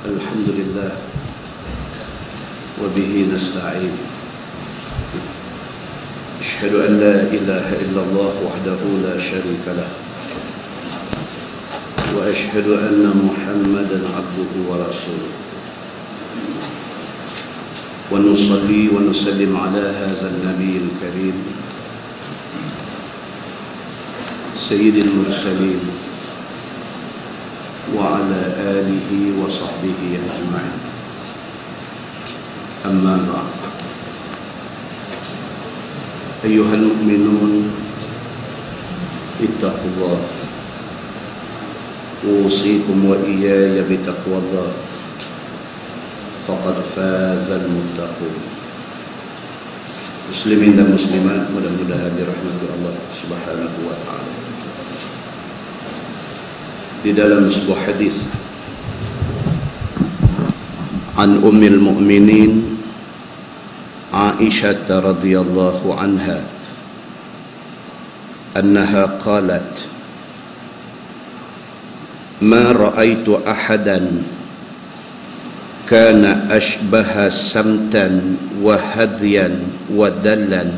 الحمد لله وبه نستعين. أشهد أن لا إله إلا الله وحده لا شريك له وأشهد أن محمدا عبده ورسوله ونصلي ونسلم على هذا النبي الكريم سيد المرسلين وعلى آله وصحبه أجمعين. أما بعد، أيها المؤمنون اتقوا الله، أوصيكم وإياي بتقوى الله، فقد فاز المتقون. Muslimin dan muslimat, mudah-mudahan dirahmati Allah Subhanahu wa taala. Di dalam sebuah hadis an Ummul Mukminin Aisyah radhiyallahu anha annaha qalat ma ra'aitu ahadan kana ashbaha samtan wa hadyan wa dallan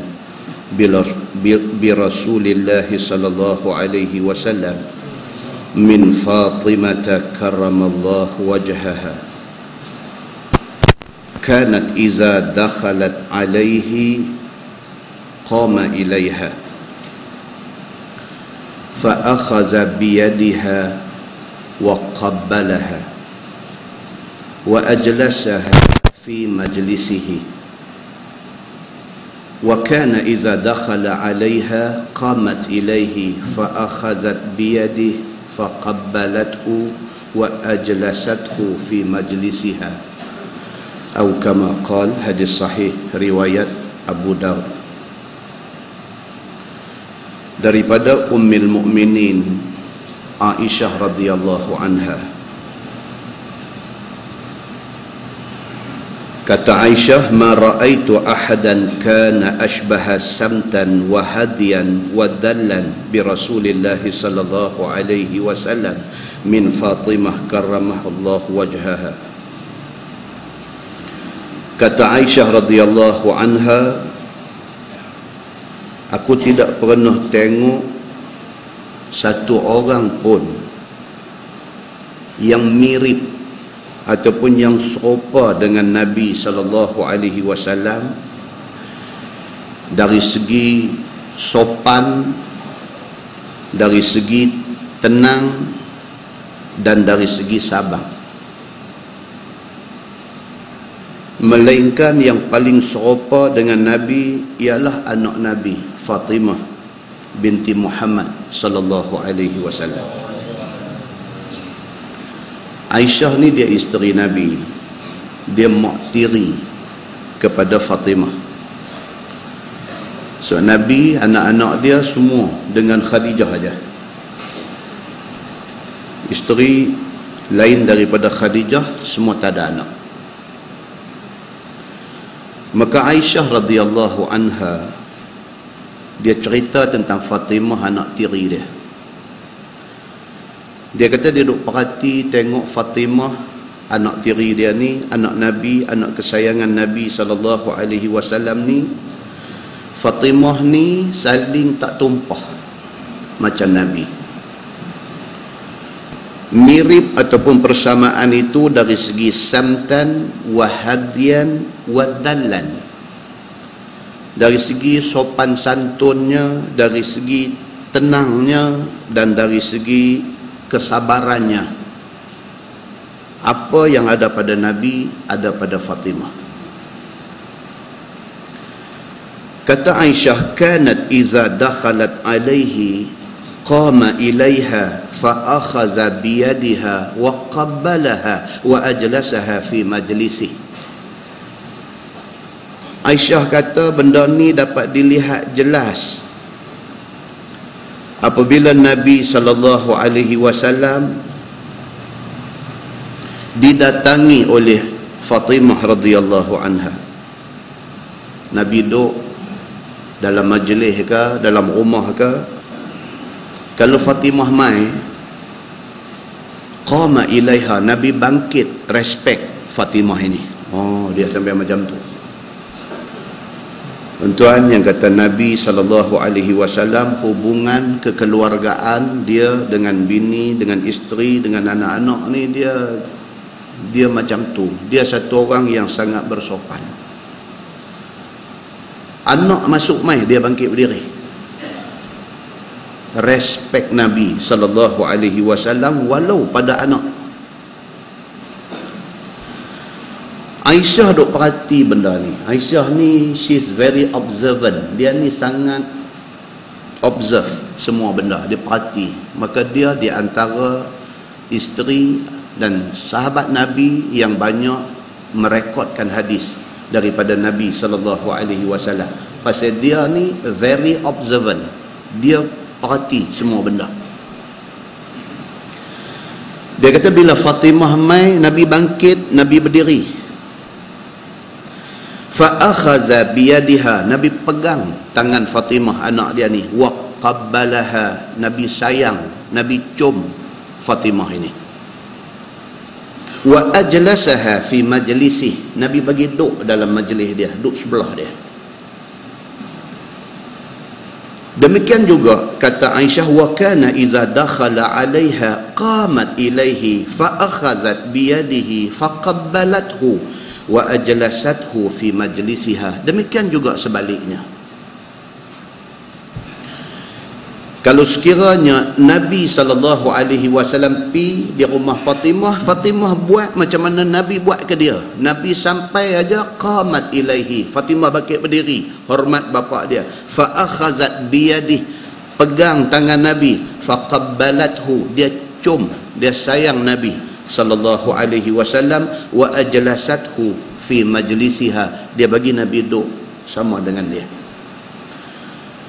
bi Rasulillah sallallahu alaihi wasallam min Fatimah karramallahu wajhaha kanat iza dakhalat alaihi qama ilaiha fa akhadha biyadiha wa qabbalaha wa ajlasaha fi majlisihi wa kana iza dakhala alaiha qamat ilaihi fa akhadhat biyadihi faqabbalathu wa ajlasathu fi majlisiha atau kama qala. Hadis sahih riwayat Abu Daud daripada Ummul Mukminin Aisyah radhiyallahu anha. Kata Aisyah, ma ra'aitu ahadan kana ashbaha samtan wa hadiyan wa dallan bi Rasulillah sallallahu alaihi wasallam min Fatimah karramallahu wajhaha. Kata Aisyah radhiyallahu anha, aku tidak pernah tengok satu orang pun yang mirip ataupun yang serupa dengan Nabi sallallahu alaihi wasallam dari segi sopan, dari segi tenang, dan dari segi sabar. Melainkan yang paling serupa dengan Nabi ialah anak Nabi Fatimah binti Muhammad sallallahu alaihi wasallam. Aisyah ni dia isteri Nabi, dia mak tiri kepada Fatimah. So Nabi, anak-anak dia semua dengan Khadijah aja. Isteri lain daripada Khadijah semua tak ada anak. Maka Aisyah radhiyallahu anha dia cerita tentang Fatimah anak tiri dia. Dia kata dia duk perhati tengok Fatimah anak tiri dia ni, anak Nabi, anak kesayangan Nabi sallallahu alaihi wasallam ni. Fatimah ni saling tak tumpah macam Nabi. Mirip ataupun persamaan itu dari segi samtan wa hadyan wa dallan. Dari segi sopan santunnya, dari segi tenangnya, dan dari segi kesabarannya. Apa yang ada pada Nabi ada pada Fatimah. Kata Aisyah, kanat iza dakhalat alaihi qama ilaiha fa akhadha biyadiha wa qabbalaha wa ajlasaha fi majlisihi. Aisyah kata benda ni dapat dilihat jelas apabila Nabi sallallahu alaihi wasallam didatangi oleh Fatimah radhiyallahu anha. Nabi duduk dalam majlis ke, dalam rumah ke, kalau Fatimah mai qama ilaiha, Nabi bangkit respect Fatimah ini. Oh, dia sampai macam tu. Tuan yang kata Nabi SAW, hubungan kekeluargaan dia dengan bini, dengan isteri, dengan anak-anak ni, dia macam tu. Dia satu orang yang sangat bersopan. Anak masuk mai, dia bangkit berdiri. Respect Nabi SAW walau pada anak. Aisyah duk perhati benda ni. Aisyah ni, she's very observant. Dia ni sangat observe semua benda. Dia perhati. Maka dia di antara isteri dan sahabat Nabi yang banyak merekodkan hadis daripada Nabi SAW. Pasal dia ni very observant. Dia perhati semua benda. Dia kata bila Fatimah mai, Nabi bangkit, Nabi berdiri. Fa'akhaza biyadiha, Nabi pegang tangan Fatimah anak dia ni, wa qabbalaha, Nabi sayang, Nabi cium Fatimah ini. Wa ajlasaha fi majlisih, Nabi bagi duduk dalam majlis dia, duduk sebelah dia. Demikian juga kata Aisyah, wa kana idza dakhala 'alaiha qamat ilaihi fa akhazat biyadihi faqabbalathu wa ajlasathu fi majlisiha. Demikian juga sebaliknya. Kalau sekiranya Nabi SAW pi di rumah Fatimah, Fatimah buat macam mana Nabi buat ke dia. Nabi sampai aja qamat ilaihi, Fatimah bangkit berdiri, hormat bapa dia. Fa akhazat biyadih, pegang tangan Nabi. Fa qabbalathu, dia cium, dia sayang Nabi sallallahu alaihi wasallam. Wa ajlasathu fi majlisiha, dia bagi Nabi duduk sama dengan dia.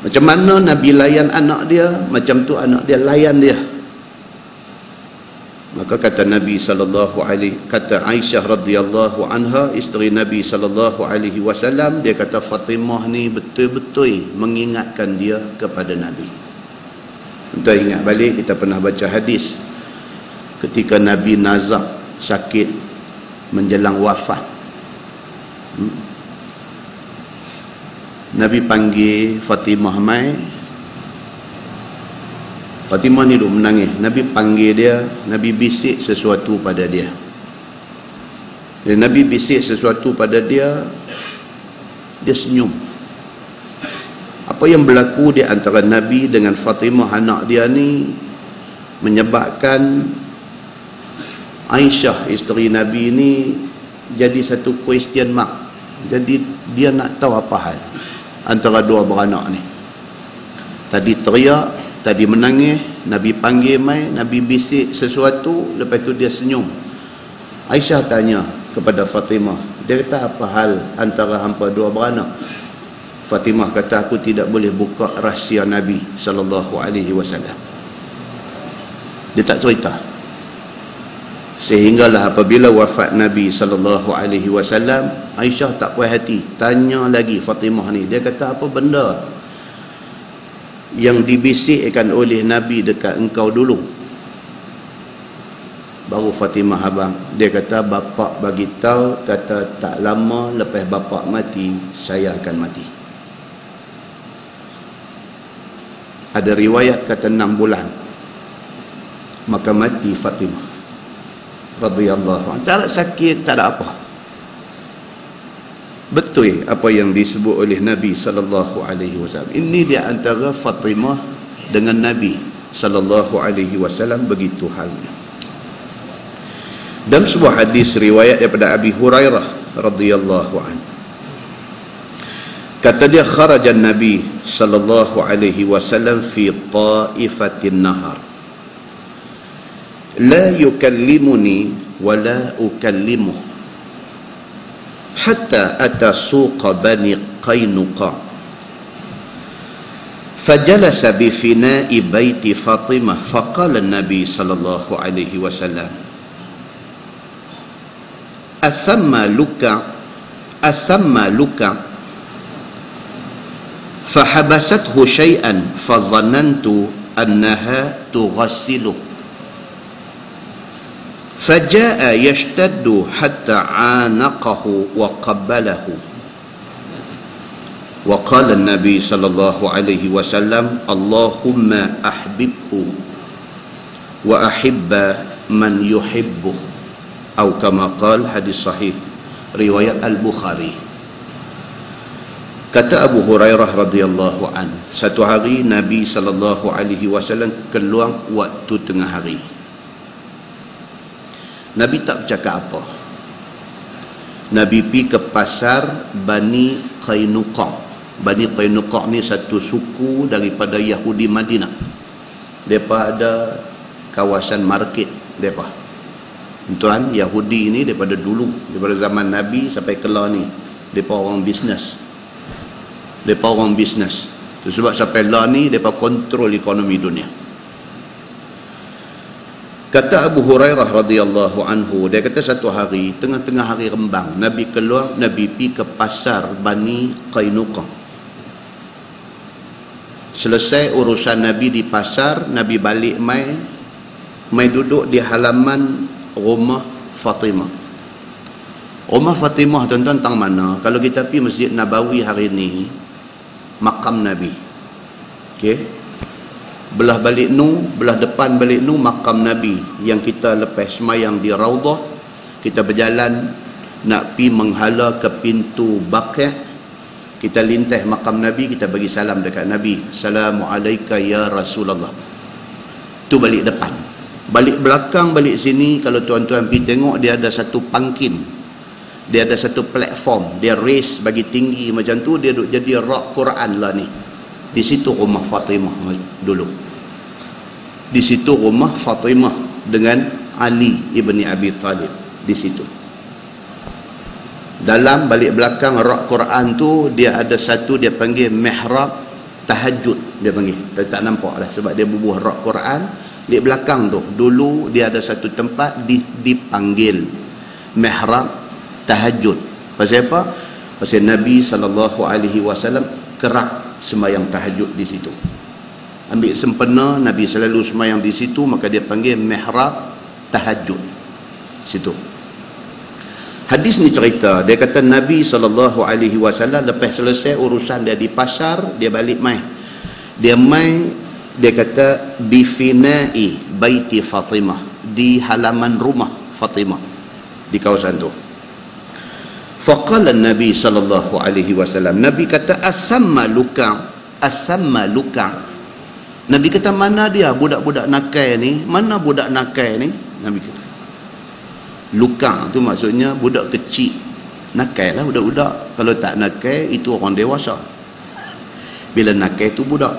Macam mana Nabi layan anak dia, macam tu anak dia layan dia. Maka kata Nabi sallallahu alaihi, kata Aisyah radhiyallahu anha, isteri Nabi sallallahu alaihi wasallam, dia kata Fatimah ni betul-betul mengingatkan dia kepada Nabi. Kita ingat balik, kita pernah baca hadis ketika Nabi nazak sakit menjelang wafat. Nabi panggil Fatimah mai. Fatimah ni duk menangis. Nabi panggil dia, Nabi bisik sesuatu pada dia. Dan Nabi bisik sesuatu pada dia, dia senyum. Apa yang berlaku di antara Nabi dengan Fatimah anak dia ni menyebabkan Aisyah isteri Nabi ni jadi satu question mark. Jadi dia nak tahu apa hal antara dua beranak ni. Tadi teriak, tadi menangis, Nabi panggil mai, Nabi bisik sesuatu, lepas tu dia senyum. Aisyah tanya kepada Fatimah, dia kata apa hal antara hampa dua beranak? Fatimah kata, aku tidak boleh buka rahsia Nabi sallallahu alaihi wasallam. Dia tak cerita. Sehinggalah apabila wafat Nabi sallallahu alaihi wasallam, Aisyah tak puas hati, tanya lagi Fatimah ni. Dia kata, apa benda yang dibisikkan oleh Nabi dekat engkau dulu? Baru Fatimah abang, dia kata bapak bagi tahu, kata tak lama lepas bapak mati, saya akan mati. Ada riwayat kata 6 bulan, maka mati Fatimah radhiyallahu anha. Tak sakit, tak ada apa. Betul apa yang disebut oleh Nabi sallallahu alaihi wasallam. Ini dia antara Fatimah dengan Nabi sallallahu alaihi wasallam, begitu halnya. Dalam sebuah hadis riwayat daripada Abi Hurairah radhiyallahu anhu, kata dia, kharaja Nabi sallallahu alaihi wasallam fi ta'ifatin nahar, la yukallimuni wa la ukallimuh hatta ata suqa bani Qainuqa fajalasa bi fina'i baiti Fatimah faqala an-nabi sallallahu alaihi wasallam asamma luka fahabasathu syai'an fazanantu annaha tughassiluh. Faja'a yashtaddu hatta anaqahu wa qabbalahu. Wa qala an-nabi sallallahu alaihi wasallam, Allahumma ahbibhu wa ahibba man yuhibbuh. Atau kama qala, hadis sahih riwayat Al-Bukhari. Kata Abu Hurairah radhiyallahu an, satu hari Nabi sallallahu alaihi wasallam keluar waktu tengah hari. Nabi tak bercakap apa. Nabi pergi ke pasar Bani Qainuqa. Bani Qainuqa ni satu suku daripada Yahudi Madinah. Mereka ada kawasan market mereka. Tuan, Yahudi ini daripada dulu, daripada zaman Nabi sampai kelar ni, mereka orang bisnes. Mereka orang bisnes. Sebab sampai lah ni mereka kontrol ekonomi dunia. Kata Abu Hurairah radhiyallahu anhu, dia kata satu hari tengah-tengah hari rembang, Nabi keluar, Nabi pergi ke pasar Bani Qainuqa. Selesai urusan Nabi di pasar, Nabi balik mai duduk di halaman rumah Fatimah. Rumah Fatimah tuan-tuan tang mana? Kalau kita pergi Masjid Nabawi hari ni, makam Nabi. Okey. Belah balik nu, belah depan balik nu makam Nabi yang kita lepas semayang di Raudah, kita berjalan nak pi menghala ke pintu Baqi', kita lintas makam Nabi, kita bagi salam dekat Nabi, Assalamualaikum ya Rasulullah. Tu balik depan. Balik belakang, balik sini, kalau tuan-tuan pergi tengok, dia ada satu pangkin, dia ada satu platform, dia raise bagi tinggi macam tu, dia duk jadi rak Quran lah ni. Di situ rumah Fatimah dulu. Di situ rumah Fatimah dengan Ali ibni Abi Talib. Di situ. Dalam balik belakang rak Quran tu, dia ada satu, dia panggil mihrab tahajud. Dia panggil. Tak nampak lah sebab dia bubuh rak Quran. Di belakang tu, dulu dia ada satu tempat dipanggil mihrab tahajud. Pasal apa? Pasal Nabi SAW kerap sembahyang tahajud di situ. Ambil sempena Nabi selalu sembahyang di situ, maka dia panggil mihrab tahajud situ. Hadis ni cerita, dia kata Nabi SAW lepas selesai urusan dia di pasar, dia balik mai. Dia kata bifina'i baiti Fatimah, di halaman rumah Fatimah di kawasan tu. Faqala Nabi sallallahu alaihi wasallam, Nabi kata asamma luka. Nabi kata mana dia budak-budak nakal ni? Mana budak nakal ni? Nabi kata luka tu maksudnya budak kecil. Nakal lah budak-budak. Kalau tak nakal itu orang dewasa. Bila nakal tu budak.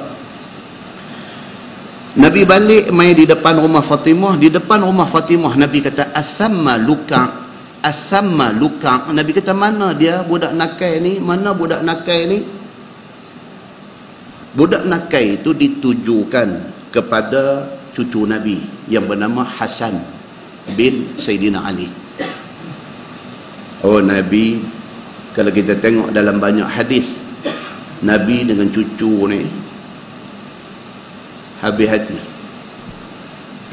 Nabi balik mai di depan rumah Fatimah. Di depan rumah Fatimah Nabi kata asamma luka. Nabi kata mana dia budak nakal ni? Mana budak nakal ni? Budak nakal itu ditujukan kepada cucu Nabi yang bernama Hasan bin Sayyidina Ali. Oh, Nabi, kalau kita tengok dalam banyak hadis, Nabi dengan cucu ni habis hati.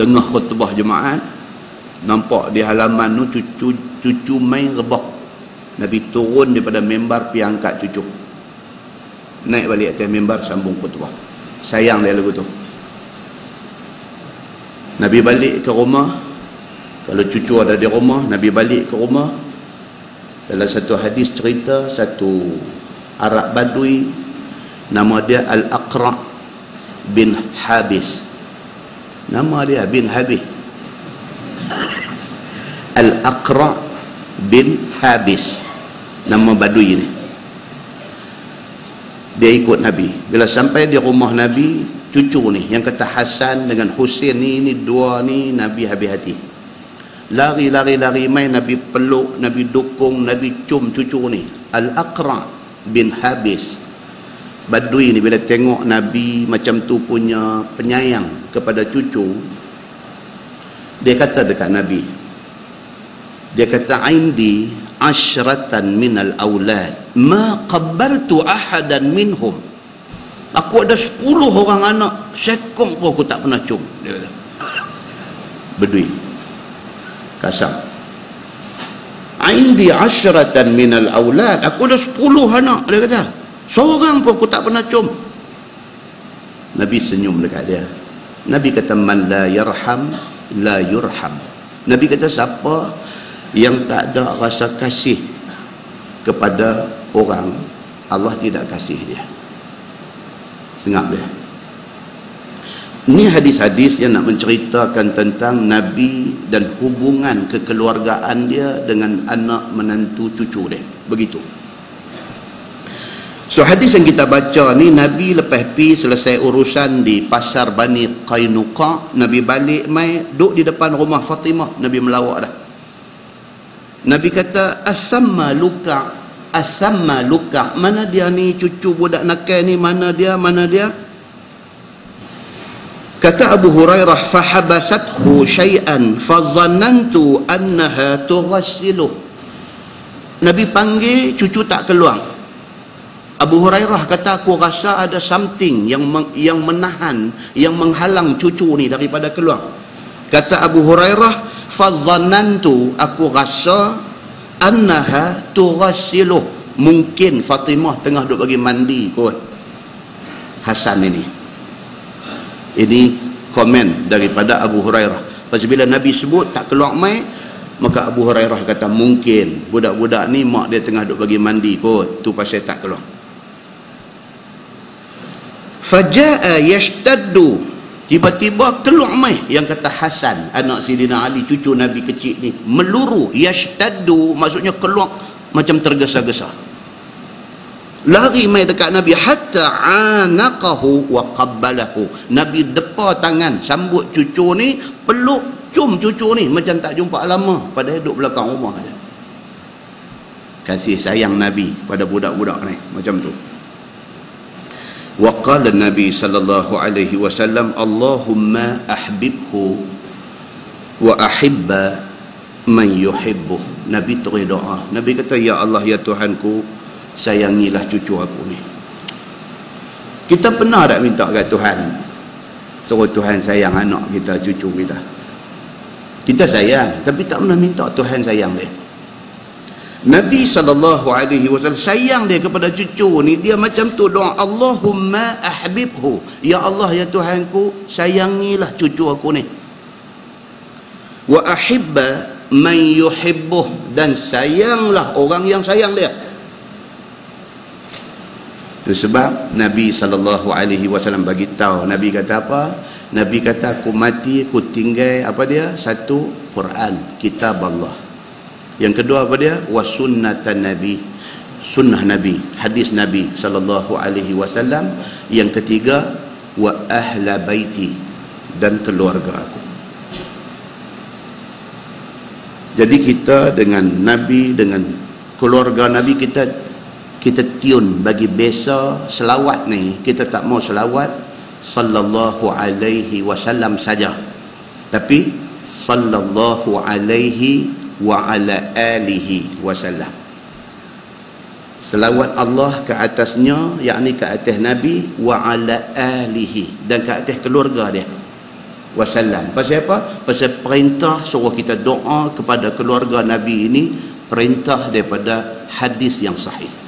Tengah khutbah jemaat, nampak di halaman tu cucu main rebah. Nabi turun daripada mimbar pergi angkat cucu, naik balik atas mimbar sambung khutbah. Sayang dia lagu tu. Nabi balik ke rumah, kalau cucu ada di rumah, Nabi balik ke rumah. Dalam satu hadis cerita, satu Arab Badui, nama dia Al-Aqra' bin Habis. Nama dia bin Habis. Al-Aqra' bin Habis, nama Badui ni. Dia ikut Nabi. Bila sampai di rumah Nabi, cucu ni yang kata Hasan dengan Husain ni dua ni, Nabi habis hati. Lari main, Nabi peluk, Nabi dukung, Nabi cium cucu ni. Al-Aqra' bin Habis Badui ni bila tengok Nabi macam tu punya penyayang kepada cucu, dia kata dekat Nabi, dia kata indi asyratan minal aulad ma qabbaltu ahadan minhum. Aku ada 10 orang anak, sekong pun aku tak pernah cium. Dia kata Badui. Kasam. Indi asyratan minal aulad, aku ada 10 anak, dia kata. Seorang pun aku tak pernah cium. Nabi senyum dekat dia. Nabi kata, man la yarham la yurham. Nabi kata, siapa yang tak ada rasa kasih kepada orang, Allah tidak kasih dia. Sengap dia. Ini hadis-hadis yang nak menceritakan tentang Nabi dan hubungan kekeluargaan dia dengan anak menantu cucu dia. Begitu. So hadis yang kita baca ni, Nabi lepas pi selesai urusan di pasar Bani Qainuqa, Nabi balik mai duduk di depan rumah Fatimah. Nabi melawak dah. Nabi kata, asamma luka, mana dia ni cucu budak nakal ni, mana dia? Kata Abu Hurairah, fahabasathu syai'an fazannantu annaha tughassiluh. Nabi panggil, cucu tak keluar. Abu Hurairah kata, aku rasa ada something yang menahan, yang menghalang cucu ni daripada keluar. Kata Abu Hurairah, fazannantu, aku rasa annaha tughassiluh, mungkin Fatimah tengah duk bagi mandi kot Hasan ini. Ini komen daripada Abu Hurairah. Pasal bila Nabi sebut tak keluar mai, maka Abu Hurairah kata mungkin budak-budak ni mak dia tengah duk bagi mandi kot, tu pasal tak keluar. Faja'a yashtaddu, tiba-tiba keluar mai yang kata Hasan, anak Sidina Ali, cucu Nabi kecil ni, meluru. Yashtaddu maksudnya keluar macam tergesa-gesa. Lari mai dekat Nabi, hatta anaqahu wa qabbalahu. Nabi depa tangan sambut cucu ni, peluk, cium cucu ni macam tak jumpa lama, padahal duduk belakang rumah dia. Kasih sayang Nabi pada budak-budak ni macam tu. Wa qala Nabi sallallahu alaihi wasallam, Allahumma ahbibhu wa ahibba man yuhibbuh. Nabi terus doa. Nabi kata, ya Allah, ya Tuhanku, sayangilah cucu aku ni. Kita pernah tak minta kat Tuhan, suruh Tuhan sayang anak kita, cucu kita? Kita sayang, tapi tak pernah minta Tuhan sayang dia. Nabi SAW sayang dia kepada cucu ni, dia macam tu doa, Allahumma ahbibhu, ya Allah, ya Tuhanku, sayangilah cucu aku ni. Wa ahibba man yuhibbuh, dan sayanglah orang yang sayang dia. Itu sebab Nabi SAW bagi tahu. Nabi kata apa? Nabi kata, aku mati, aku tinggal apa dia? Satu, Quran, kitab Allah. Yang kedua apa dia? Wa sunnatan Nabi, sunnah Nabi, hadis Nabi SAW. Yang ketiga, wa ahla baiti, dan keluarga aku. Jadi kita dengan Nabi, dengan keluarga Nabi, kita tune bagi biasa selawat ni. Kita tak mau selawat sallallahu alaihi wasallam saja, tapi sallallahu alaihi wa ala alihi wasallam. Selawat Allah ke atasnya, yakni ke atas Nabi, wa ala alihi, dan ke atas keluarga dia wasallam. Pasal apa? Pasal perintah suruh kita doa kepada keluarga Nabi ini, perintah daripada hadis yang sahih.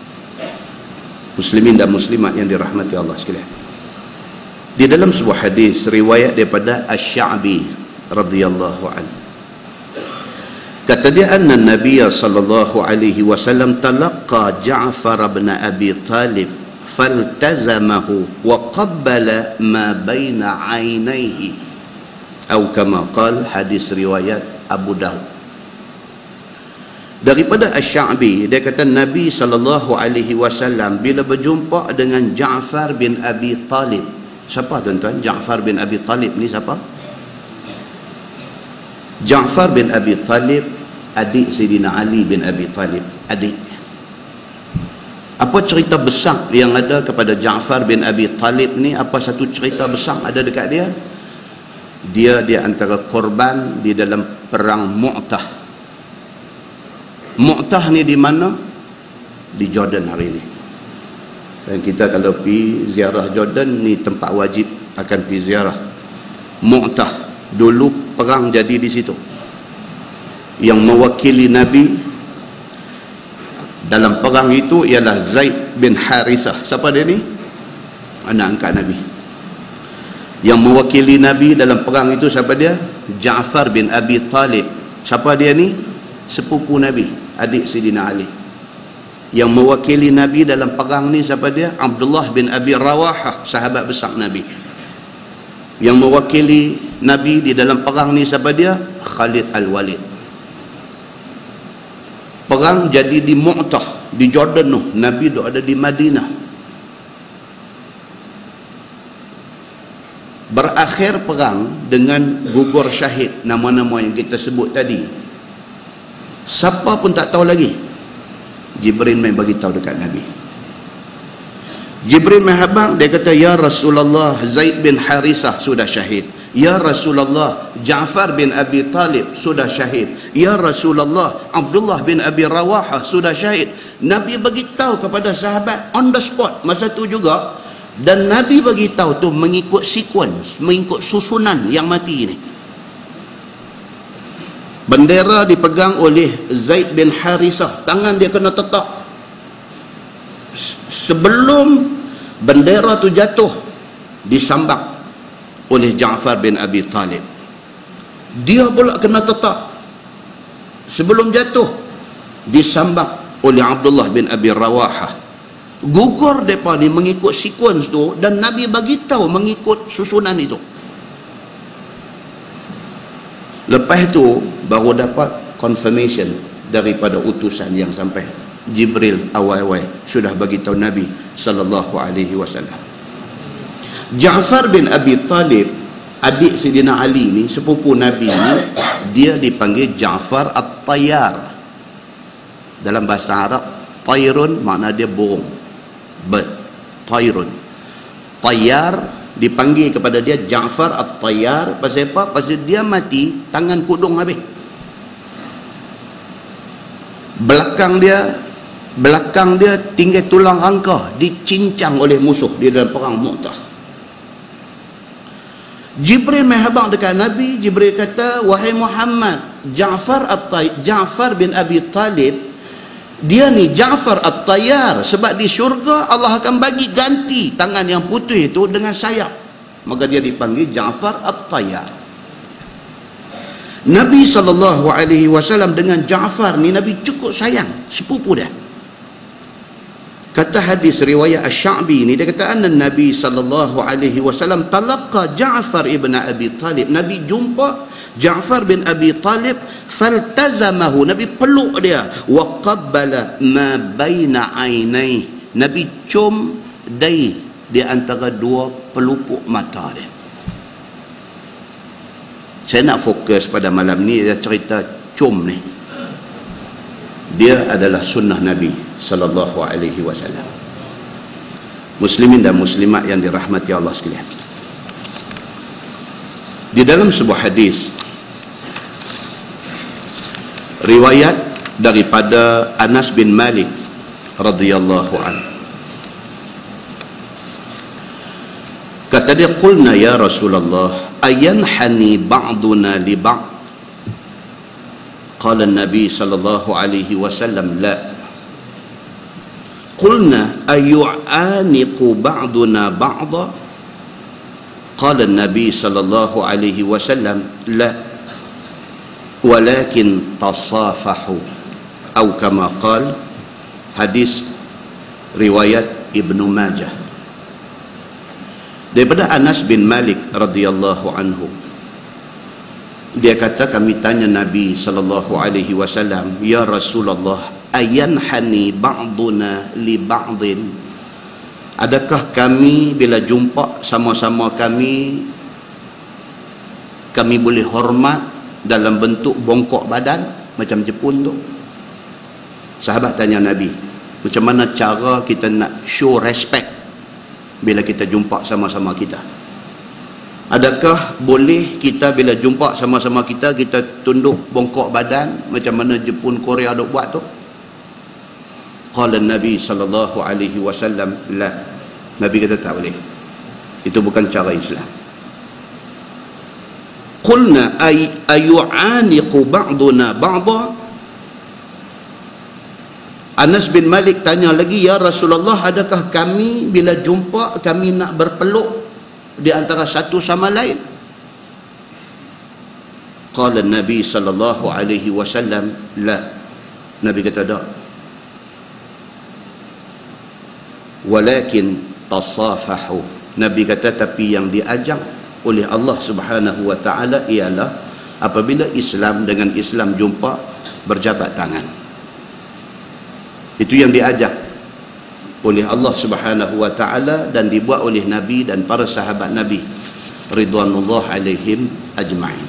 Muslimin dan muslimat yang dirahmati Allah sekalian, di dalam sebuah hadis riwayat daripada Asy-Sya'bi radhiyallahu anhu, kata dia, anna Nabi sallallahu alaihi wasallam talaqqa Ja'far bin Abi Talib faltazamahu wa qabbala ma baina 'ainaihi, atau kama qala, hadis riwayat Abu Daud. Daripada Asy-Sya'bi, dia kata Nabi SAW bila berjumpa dengan Ja'far bin Abi Talib. Siapa tuan-tuan Ja'far bin Abi Talib ni? Siapa? Ja'far bin Abi Talib, adik Sayyidina Ali bin Abi Talib, adik. Apa cerita besar yang ada kepada Ja'far bin Abi Talib ni? Apa satu cerita besar ada dekat dia? Dia antara korban di dalam perang Mu'tah. Mu'tah ni di mana? Di Jordan hari ini. Dan kita kalau pergi ziarah Jordan ni, tempat wajib akan pergi ziarah Mu'tah. Dulu perang jadi di situ. Yang mewakili Nabi dalam perang itu ialah Zaid bin Harisah. Siapa dia ni? Anak angkat Nabi. Yang mewakili Nabi dalam perang itu siapa dia? Ja'far bin Abi Talib. Siapa dia ni? Sepupu Nabi, adik Sidina Ali. Yang mewakili Nabi dalam perang ni siapa dia? Abdullah bin Abi Rawahah, sahabat besar Nabi. Yang mewakili Nabi di dalam perang ni siapa dia? Khalid Al-Walid. Perang jadi di Mu'tah, di Jordan tu. Nabi duk ada di Madinah. Berakhir perang dengan gugur syahid, nama-nama yang kita sebut tadi. Siapa pun tak tahu lagi. Jibril main bagi tahu dekat Nabi. Jibril main habang, dia kata, ya Rasulullah, Zaid bin Harisah sudah syahid. Ya Rasulullah, Ja'far bin Abi Talib sudah syahid. Ya Rasulullah, Abdullah bin Abi Rawahah sudah syahid. Nabi bagi tahu kepada sahabat on the spot masa tu juga. Dan Nabi bagi tahu tu mengikut sequence, mengikut susunan yang mati ni. Bendera dipegang oleh Zaid bin Harisah, tangan dia kena tetap. Sebelum bendera tu jatuh, disambak oleh Ja'far bin Abi Talib. Dia pula kena tetap. Sebelum jatuh, disambak oleh Abdullah bin Abi Rawahah. Gugur mereka ni mengikut sequence tu, dan Nabi bagi tahu mengikut susunan itu. Lepas itu baru dapat confirmation daripada utusan yang sampai. Jibril awal-awal sudah bagi tahu Nabi sallallahu alaihi wasallam. Ja'far bin Abi Talib, adik Sidina Ali ni, sepupu Nabi ni, dia dipanggil Ja'far At-Tayyar. Dalam bahasa Arab, tayrun makna dia burung, bird, tayrun. Tayyar dipanggil kepada dia Ja'far At-Tayyar. Pasal apa? Pasal dia mati tangan kudung habis. Belakang dia tinggal tulang rangka, dicincang oleh musuh di dalam perang Mu'tah. Jibril main habang dekat Nabi. Jibril kata, wahai Muhammad, Ja'far bin Abi Talib, dia ni Ja'far At-Tayyar, sebab di syurga Allah akan bagi ganti tangan yang putih itu dengan sayap, maka dia dipanggil Ja'far At-Tayyar. Nabi SAW dengan Ja'far ni Nabi cukup sayang, sepupu dia. Kata hadis riwayat Asy-Sya'bi ni, dia kata anna Nabi SAW talaqqa Ja'far ibn Abi Talib. Nabi jumpa Ja'far bin Abi Talib, faltazamahu, Nabi peluk dia, wa qabbala ma baina ainai, Nabi cium dai di antara dua pelupuk mata dia. Saya nak fokus pada malam ni, dia cerita cium ni. Dia adalah sunnah Nabi sallallahu alaihi wasallam. Muslimin dan muslimat yang dirahmati Allah sekalian. Di dalam sebuah hadis riwayat daripada Anas bin Malik radhiyallahu anhu, kata dia, qulna ya Rasulullah ayanhani ba'duna li ba'd? Qala Nabi sallallahu alaihi wasallam la. Qulna ayu'aniqu ba'duna ba'da? Qala Nabi sallallahu alaihi wasallam la, walakin tasafahu, atau kama qala. Hadis riwayat Ibnu Majah. Daripada Anas bin Malik radhiyallahu anhu, dia kata, kami tanya Nabi sallallahu alaihi wasallam, ya Rasulullah, ayanhani ba'duna li ba'din? Adakah kami bila jumpa sama-sama kami boleh hormat dalam bentuk bongkok badan macam Jepun tu? Sahabat tanya Nabi, macam mana cara kita nak show respect bila kita jumpa sama-sama kita? Adakah boleh kita bila jumpa sama-sama kita tunduk bongkok badan macam mana Jepun Korea duk buat tu? Qala Nabi sallallahu alaihi wasallam la. Nabi kata tak boleh. Itu bukan cara Islam. qulna ayu'aniqu ba'duna ba'da. Anas bin Malik tanya lagi, ya Rasulullah, adakah kami bila jumpa kami nak berpeluk di antara satu sama lain? Qala Nabi sallallahu alaihi wasallam, la. Nabi kata tak. Walakin tasafahu. Nabi kata tapi yang diajak oleh Allah Subhanahu wa taala ialah apabila Islam dengan Islam jumpa, berjabat tangan. Itu yang diajak oleh Allah Subhanahu wa taala dan dibuat oleh Nabi dan para sahabat Nabi ridwanullah alaihim ajma'in.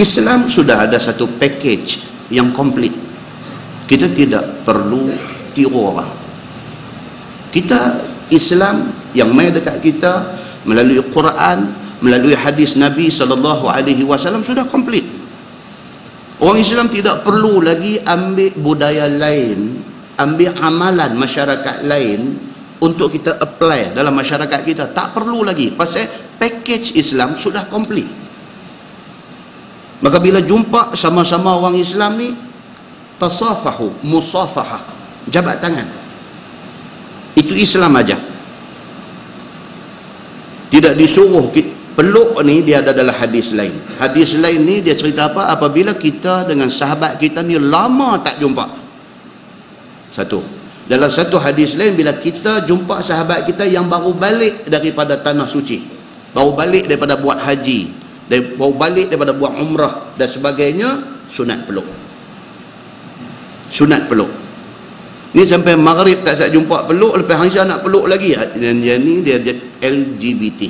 Islam sudah ada satu package yang komplit. Kita tidak perlu tiru orang. Kita Islam yang mai dekat kita melalui Quran, melalui hadis Nabi SAW sudah komplit. Orang Islam tidak perlu lagi ambil budaya lain, ambil amalan masyarakat lain untuk kita apply dalam masyarakat kita. Tak perlu lagi, pasal package Islam sudah komplit. Maka bila jumpa sama-sama orang Islam ni, tasafahu, musafahah, jabat tangan. Itu Islam aja. Tidak disuruh peluk ni. Dia ada dalam hadis lain. Hadis lain ni dia cerita apa? Apabila kita dengan sahabat kita ni lama tak jumpa. Satu. Dalam satu hadis lain, bila kita jumpa sahabat kita yang baru balik daripada tanah suci, baru balik daripada buat haji, baru balik daripada buat umrah dan sebagainya, sunat peluk. Sunat peluk. Ni sampai maghrib tak saya jumpa peluk, lepas Aisyah nak peluk lagi. Dan dia ni dia LGBT.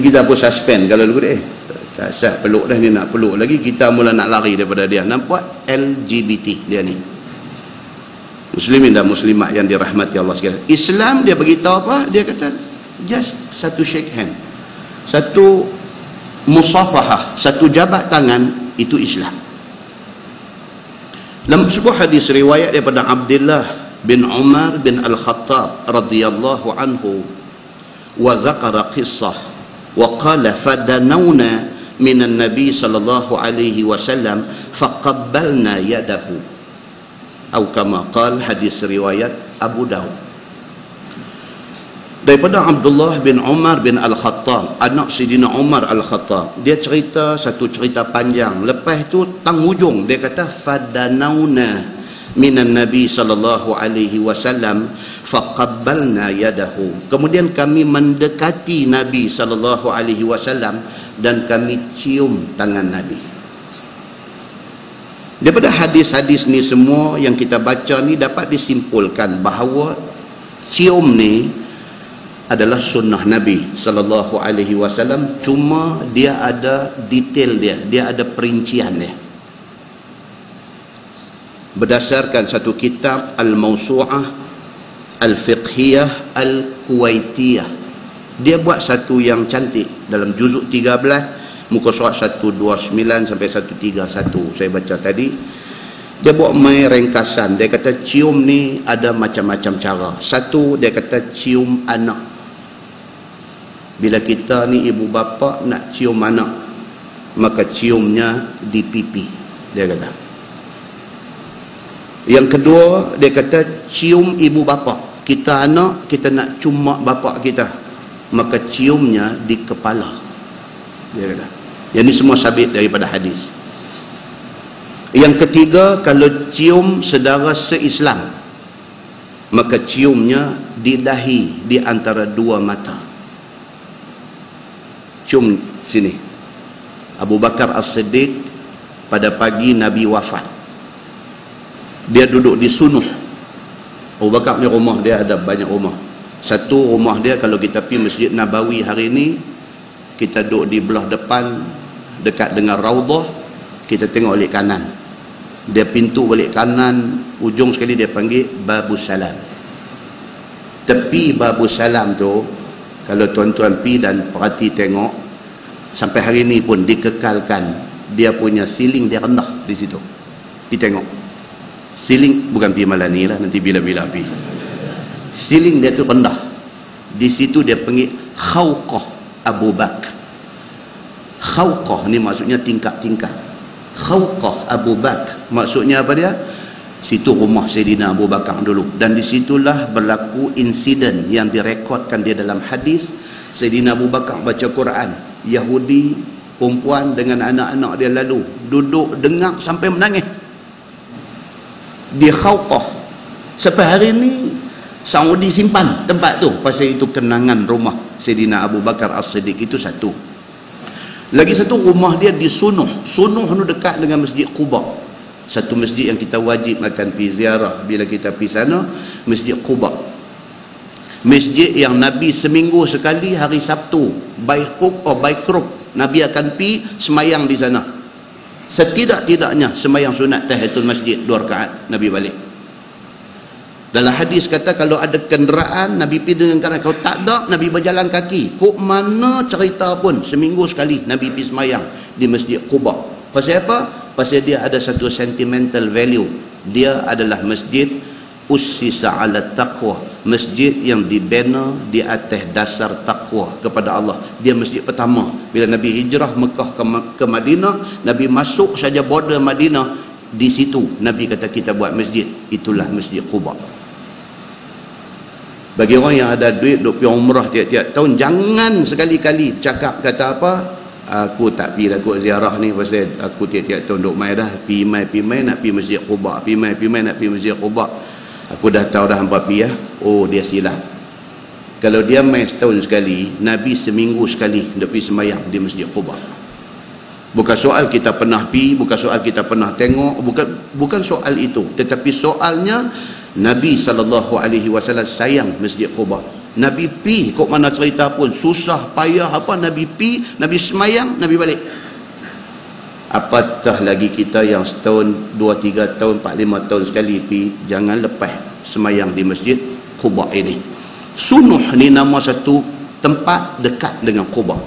Kita pun suspend kalau dulu tak sah peluk dah, ni nak peluk lagi, kita mula nak lari daripada dia. Nampak LGBT dia ni. Muslimin dan muslimat yang dirahmati Allah sekalian. Islam dia beritahu apa? Dia kata just satu shake hand, satu musafahah, satu jabat tangan, itu Islam. Dalam sebuah hadis riwayat daripada Abdullah bin Umar bin Al-Khattab radhiyallahu anhu, wa dzakara qissah wa qala fadanawna minan nabi sallallahu alaihi wasallam faqabbalna yadahu, atau kama qala, hadis riwayat Abu Daud. Daripada Abdullah bin Umar bin Al-Khattab, anak Sidina Umar Al-Khattab, dia cerita satu cerita panjang. Lepas tu tang hujung dia kata fadanawna minan nabi sallallahu alaihi wasallam faqabbalna yadahu. Kemudian kami mendekati Nabi sallallahu alaihi wasallam dan kami cium tangan Nabi. Daripada hadis-hadis ni semua yang kita baca ni dapat disimpulkan bahawa cium ni adalah sunnah Nabi sallallahu alaihi wasallam, cuma dia ada detail dia ada perincian dia. Berdasarkan satu kitab Al-Mawsu'ah Al-Fiqhiyah Al-Kuwaitiyah, dia buat satu yang cantik dalam juzuk 13 muka surat 129 sampai 131 saya baca tadi. Dia buat main ringkasan. Dia kata cium ni ada macam-macam cara. Satu, dia kata cium anak. Bila kita ni ibu bapa nak cium anak, maka ciumnya di pipi, dia kata. Yang kedua, dia kata cium ibu bapa. Kita anak, kita nak cium mak bapa kita, maka ciumnya di kepala, dia kata. Yang ini semua sabit daripada hadis. Yang ketiga, kalau cium saudara se-Islam, maka ciumnya di dahi, di antara dua mata. Cium sini. Abu Bakar As-Siddiq pada pagi Nabi wafat, dia duduk di Sunuh. Abu Bakar ni rumah dia ada banyak rumah. Satu rumah dia, kalau kita pergi Masjid Nabawi hari ni, kita duduk di belah depan dekat dengan Raudhah, kita tengok balik kanan. Dia pintu balik kanan, ujung sekali dia panggil Babus Salam. Tepi Babus Salam tu, kalau tuan-tuan pi dan perhati tengok, sampai hari ni pun dikekalkan, dia punya siling dia rendah di situ. Pi tengok. Siling, bukan pi malam ni lah, nanti bila-bila pi. Siling dia tu rendah. Di situ dia panggil Khawqah Abu Bakar. Khawqah ni maksudnya tingkap-tingkap. Khawqah Abu Bakar maksudnya apa dia? Situ rumah Sayyidina Abu Bakar dulu, dan disitulah berlaku insiden yang direkodkan dia dalam hadis. Sayyidina Abu Bakar baca Quran, Yahudi perempuan dengan anak-anak dia lalu duduk dengar sampai menangis di Khawqah. Sampai hari ni Saudi simpan tempat tu, pasal itu kenangan rumah Sayyidina Abu Bakar As-Siddiq. Itu satu. Lagi satu, rumah dia di Sunuh. Sunuh tu dekat dengan Masjid Quba. Satu masjid yang kita wajib akan pergi ziarah bila kita pergi sana, Masjid Quba. Masjid yang Nabi seminggu sekali hari Sabtu, by hook or by crook, Nabi akan pergi semayang di sana. Setidak-tidaknya semayang sunat tahiyatul masjid 2 rakaat, Nabi balik. Dalam hadis kata kalau ada kenderaan, Nabi pergi dengan kenderaan. Kalau tak ada, Nabi berjalan kaki. Kok mana cerita pun, seminggu sekali Nabi pergi semayang di Masjid Quba. Pasal apa? Pasal dia ada satu sentimental value. Dia adalah masjid ussisa ala taqwa, masjid yang dibina di atas dasar takwa kepada Allah. Dia masjid pertama bila Nabi hijrah Mekah ke Madinah. Nabi masuk saja border Madinah, di situ Nabi kata kita buat masjid. Itulah Masjid Quba. Bagi orang yang ada duit duk pergi umrah tiap-tiap tahun, jangan sekali-kali cakap kata apa, aku tak pergi dah kot ziarah ni pasal aku tiap-tiap tahun duk mai dah, pergi mai nak pergi Masjid Quba, pergi mai nak pergi Masjid Quba. Aku dah tahu dah hampa pergi ya. Oh, dia silap. Kalau dia mai setahun sekali, Nabi seminggu sekali dia pergi sembahyang di Masjid Quba. Bukan soal kita pernah pergi, bukan soal kita pernah tengok, bukan soal itu, tetapi soalnya Nabi SAW sayang Masjid Quba. Nabi pi kok mana cerita pun, susah payah apa, Nabi pi, Nabi semayang, Nabi balik. Apatah lagi kita yang setahun, 2-3 tahun, 4-5 tahun sekali pi. Jangan lepas semayang di Masjid Quba ini. Sunuh ni nama satu tempat dekat dengan Quba.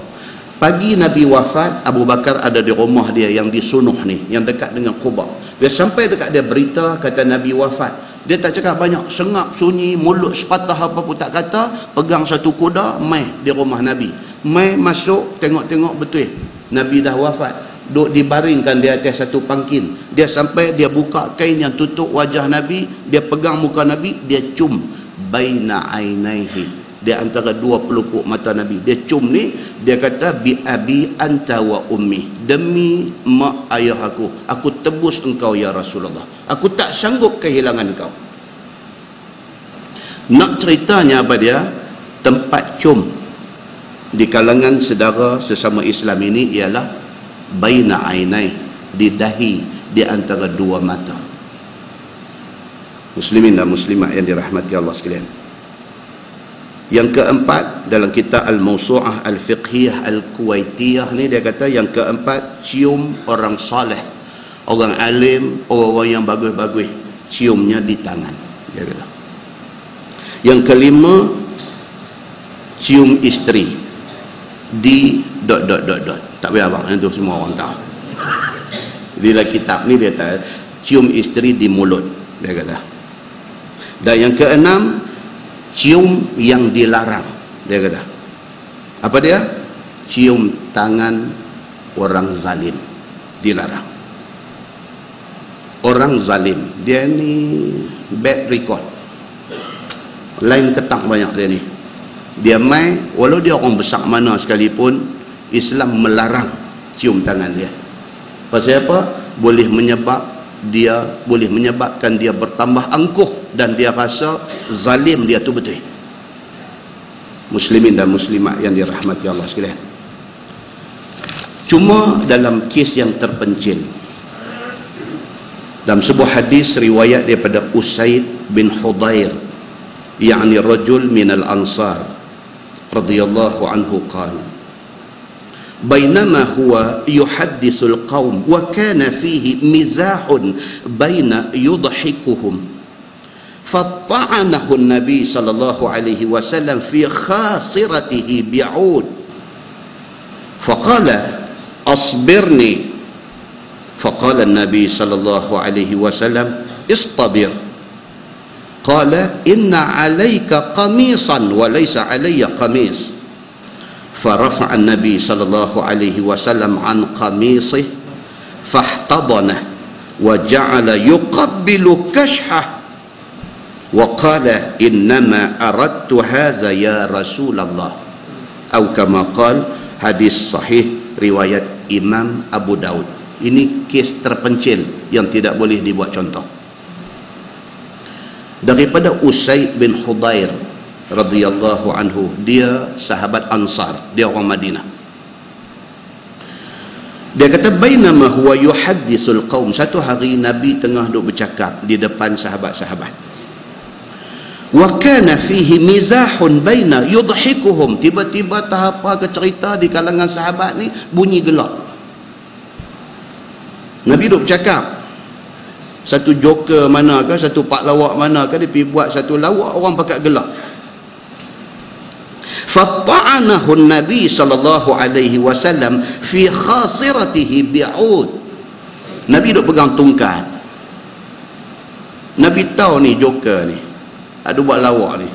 Pagi Nabi wafat, Abu Bakar ada di rumah dia yang di Sunuh ni, yang dekat dengan Quba. Dia sampai dekat dia berita kata Nabi wafat. Dia tak cakap banyak, sengap sunyi, mulut sepatah apa pun tak kata, pegang satu kuda, mai di rumah Nabi. Mai masuk, tengok-tengok betul Nabi dah wafat. Duk dibaringkan di atas satu pangkin. Dia sampai, dia buka kain yang tutup wajah Nabi, dia pegang muka Nabi, dia cium baina ainaihi, dia antara 2 pelupuk mata Nabi. Dia cium ni, dia kata bi abi anta wa ummi, demi mak ayah aku tebus engkau ya Rasulullah. Aku tak sanggup kehilangan kau. Nak ceritanya apa dia? Tempat cium di kalangan sedara sesama Islam ini ialah baina ainai, di dahi, di antara 2 mata. Muslimin dan muslimat yang dirahmati Allah sekalian. Yang keempat, dalam kitab Al-Mawsu'ah Al-Fiqhiyah Al-Kuwaitiyah ni dia kata yang keempat, cium orang saleh, orang alim, orang-orang yang bagus-bagus, ciumnya di tangan, dia kata. Yang kelima, cium isteri di ... Tak payah abang, itu semua orang tahu. Di dalam kitab ni dia kata cium isteri di mulut, dia kata. Dan yang keenam, cium yang dilarang, dia kata. Apa dia? Cium tangan orang zalim, dilarang. Orang zalim, dia ni bad record, lain ketak banyak dia ni. Dia mai, walau dia orang besar mana sekalipun, Islam melarang cium tangan dia. Pasal apa? Boleh menyebabkan dia bertambah angkuh dan dia rasa zalim dia tu betul. Muslimin dan muslimat yang dirahmati Allah sekalian. Cuma dalam kes yang terpencil, dalam sebuah hadis riwayat daripada Usaid bin Hudair, yakni rajul minal ansar radhiyallahu anhu, qala بينما هو يحدث القوم وكان فيه مزاح بين يضحكهم فطعنه النبي صلى الله عليه وسلم في خاصرته بعود فقال أصبرني فقال النبي صلى الله عليه وسلم اصطبر قال إن عليك قميصا وليس علي قميص Farafa'a an-nabi sallallahu alaihi wasallam an qamisih fahtadana wa ja'ala yuqabbilu kashhah wa qala innama aradtu hadza ya Rasulullah, atau kama qala. Hadis sahih riwayat Imam Abu Daud. Ini kes terpencil yang tidak boleh dibuat contoh. Daripada Usaid bin Hudair radhiyallahu anhu, dia sahabat Ansar, dia orang Madinah. Dia kata bainama huwa yuhadditsul qaum, satu hari Nabi tengah duk bercakap di depan sahabat-sahabat. Wa kana fihi mizahun baina yudhikuhum, tiba-tiba tahapa ke cerita di kalangan sahabat ni bunyi gelak. Nabi duk bercakap, satu joker manakah, satu pak lawak manakah, dia pergi buat satu lawak, orang pakat gelak. Fatta'anahu Nabi sallallahu alaihi wasallam fi khasiratihi bi'ud. Nabi duk pegang tungkat. Nabi tahu ni joker ni ada buat lawak ni.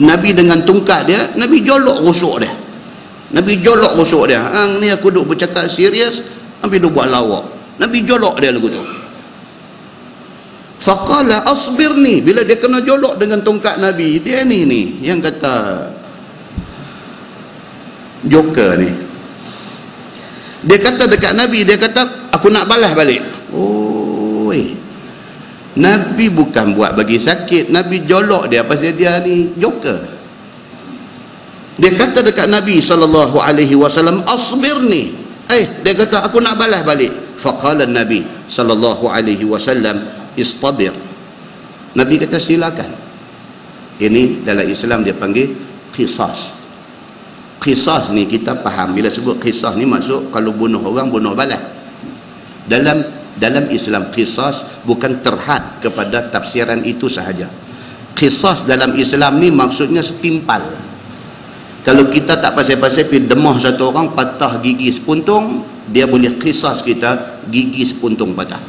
Nabi dengan tungkat dia, Nabi jolok rusuk dia. Nabi jolok rusuk dia. Hang ni aku duk bercakap serius, Nabi duk buat lawak. Nabi jolok dia lagu tu. Faqala asbirni, bila dia kena jolok dengan tongkat Nabi, dia ni yang kata joker ni. Dia kata dekat Nabi, dia kata aku nak balas balik. Oi. Nabi bukan buat bagi sakit, Nabi jolok dia pasal dia ni joker. Dia kata dekat Nabi sallallahu alaihi wasallam asbirni. Dia kata aku nak balas balik. Faqala Nabi sallallahu alaihi wasallam istabir. Nabi kata silakan. Ini dalam Islam dia panggil qisas. Qisas ni kita faham, bila sebut qisas ni maksud kalau bunuh orang, bunuh balas. Dalam Islam qisas bukan terhad kepada tafsiran itu sahaja. Qisas dalam Islam ni maksudnya setimpal. Kalau kita tak pasal-pasal pergi demah satu orang patah gigi sepuntung, dia boleh qisas kita gigi sepuntung patah.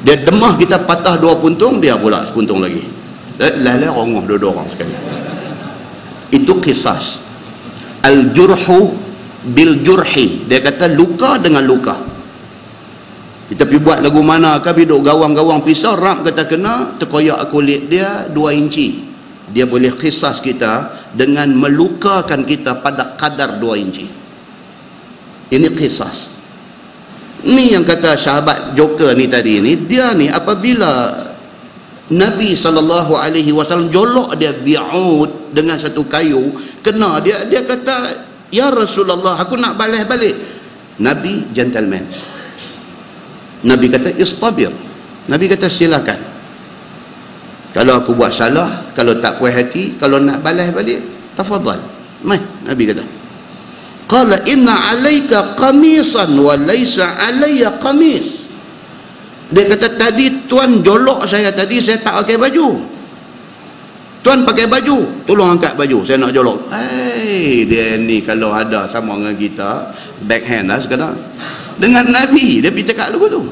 Dia demah kita patah dua puntung, dia pula sepuntung lagi. Lala rongoh dua orang sekali. Itu qisas. Al-jurhu bil jurhi, dia kata luka dengan luka. Kita pergi buat lagu mana ke, pergi duk gawang-gawang pisau, rap kata kena, terkoyak kulit dia 2 inci. Dia boleh qisas kita dengan melukakan kita pada kadar 2 inci. Ini qisas. Ni yang kata sahabat joker ni tadi ni, dia ni apabila Nabi SAW jolok dia bi'ud dengan satu kayu, kena dia kata ya Rasulullah aku nak balas balik. Nabi gentleman. Nabi kata istabir. Nabi kata silakan. Kalau aku buat salah, kalau tak puas hati, kalau nak balas balik, tafadhal. Mai, Nabi kata. Qala inna alayka qamisan wa laysa alayya qamis. Dia kata tadi tuan jolok saya tadi, saya tak pakai baju. Tuan pakai baju, tolong angkat baju, saya nak jolok. Dia ni kalau ada sama dengan kita, backhand lah sekarang. Dengan Nabi, dia pergi cakap lagu tu.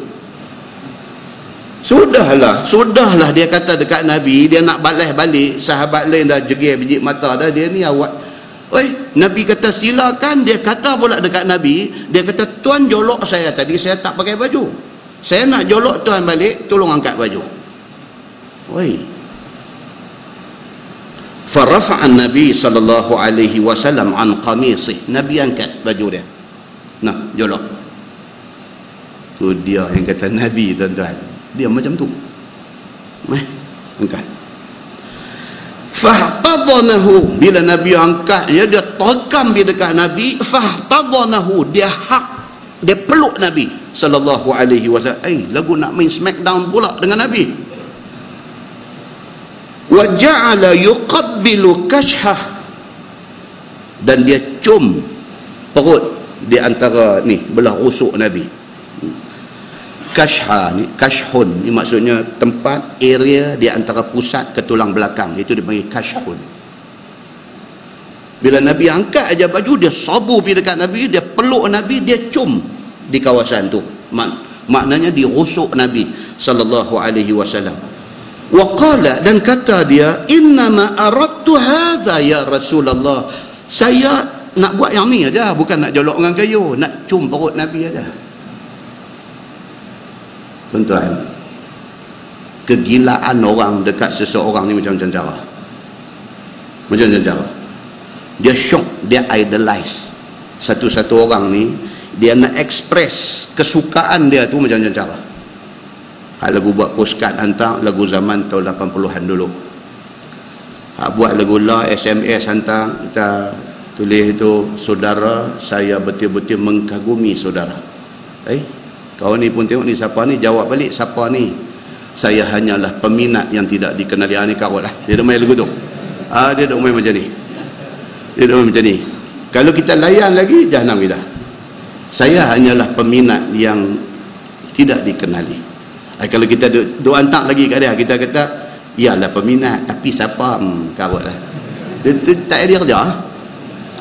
Sudahlah dia kata dekat Nabi, dia nak balas balik, sahabat lain dah jegir biji mata dah, dia ni awak. Nabi kata silakan, dia kata pula dekat Nabi, dia kata tuan jolok saya tadi, saya tak pakai baju. Saya nak jolok tuan balik, tolong angkat baju. Farafa'a Nabi sallallahu alaihi wasallam an qamisih. Nabi angkat baju dia. Nah, jolok. Tu dia yang kata Nabi, tuan-tuan. Dia macam tu. Angkat. Fahtadhanahu, bila Nabi angkat dia terkam di dekat Nabi. Fahtadhanahu, dia peluk Nabi sallallahu alaihi wasallam. Lagu nak main smackdown pula dengan Nabi. Wa ja'ala yuqabbilu kashhah, dan dia cium perut di antara ni belah rusuk Nabi. Kashha ni, kashhun ni maksudnya tempat, area di antara pusat ke tulang belakang, itu dipanggil kashhun. Bila Nabi angkat aja baju, dia sabu pergi dekat Nabi, dia peluk Nabi, dia cium di kawasan tu. Maknanya di rusuk Nabi sallallahu alaihi wasallam. Wa qala, dan kata dia, innama aradtu hadza ya Rasulullah, saya nak buat yang ni aja, bukan nak jolok dengan kayu, nak cium perut Nabi aja. Tuan-tuan, kegilaan orang dekat seseorang ni macam-macam cara. Macam-macam cara. Dia syok, dia idolize satu-satu orang ni, dia nak express kesukaan dia tu macam-macam cara. Hak lagu buat postcard hantar, lagu zaman tahun 80-an dulu. Hak buat lagu lah, SMS hantar, kita tulis itu, saudara, saya betul-betul mengkagumi saudara. Kau ni pun tengok ni siapa ni, jawab balik siapa ni. Saya hanyalah peminat yang tidak dikenali. Ni karut lah, dia dah main lagu tu. Dia dah main macam ni. Dia dah main macam ni. Kalau kita layan lagi, jahanam kita. Saya hanyalah peminat yang tidak dikenali. Kalau kita duk hantar lagi kat dia, kita kata ialah peminat, tapi siapa? Karut lah. Tak ada kerja.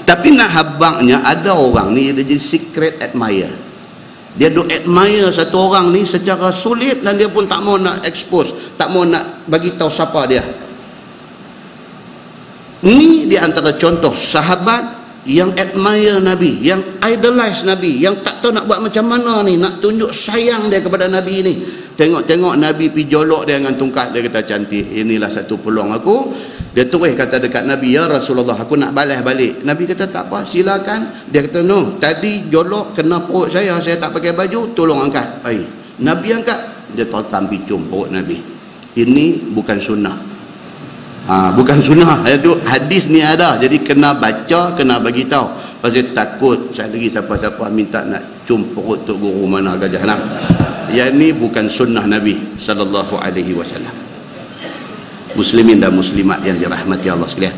Tapi nak habangnya, ada orang ni dia jadi secret admirer. Dia duk admire satu orang ni secara sulit, dan dia pun tak mau nak expose, tak mau nak bagi tahu siapa dia. Ni di antara contoh sahabat yang admire Nabi, yang idolize Nabi, yang tak tahu nak buat macam mana ni, nak tunjuk sayang dia kepada Nabi ni. Tengok-tengok Nabi pergi jolok dia dengan tungkat, dia kata cantik, inilah satu peluang aku. Dia terus kata dekat Nabi, ya Rasulullah, aku nak balas balik. Nabi kata tak apa, silakan. Dia kata no, tadi jolok kena perut saya tak pakai baju, tolong angkat. Nabi angkat, dia totam picum perut Nabi. Ini bukan sunnah. Bukan sunnah. Itu hadis ni ada, jadi kena baca, kena bagi tahu. Pasal takut saya lagi siapa-siapa minta nak cium perut tok guru mana ke jahanam. Yang ni bukan sunnah Nabi sallallahu alaihi wasallam. Muslimin dan muslimat yang dirahmati Allah sekalian,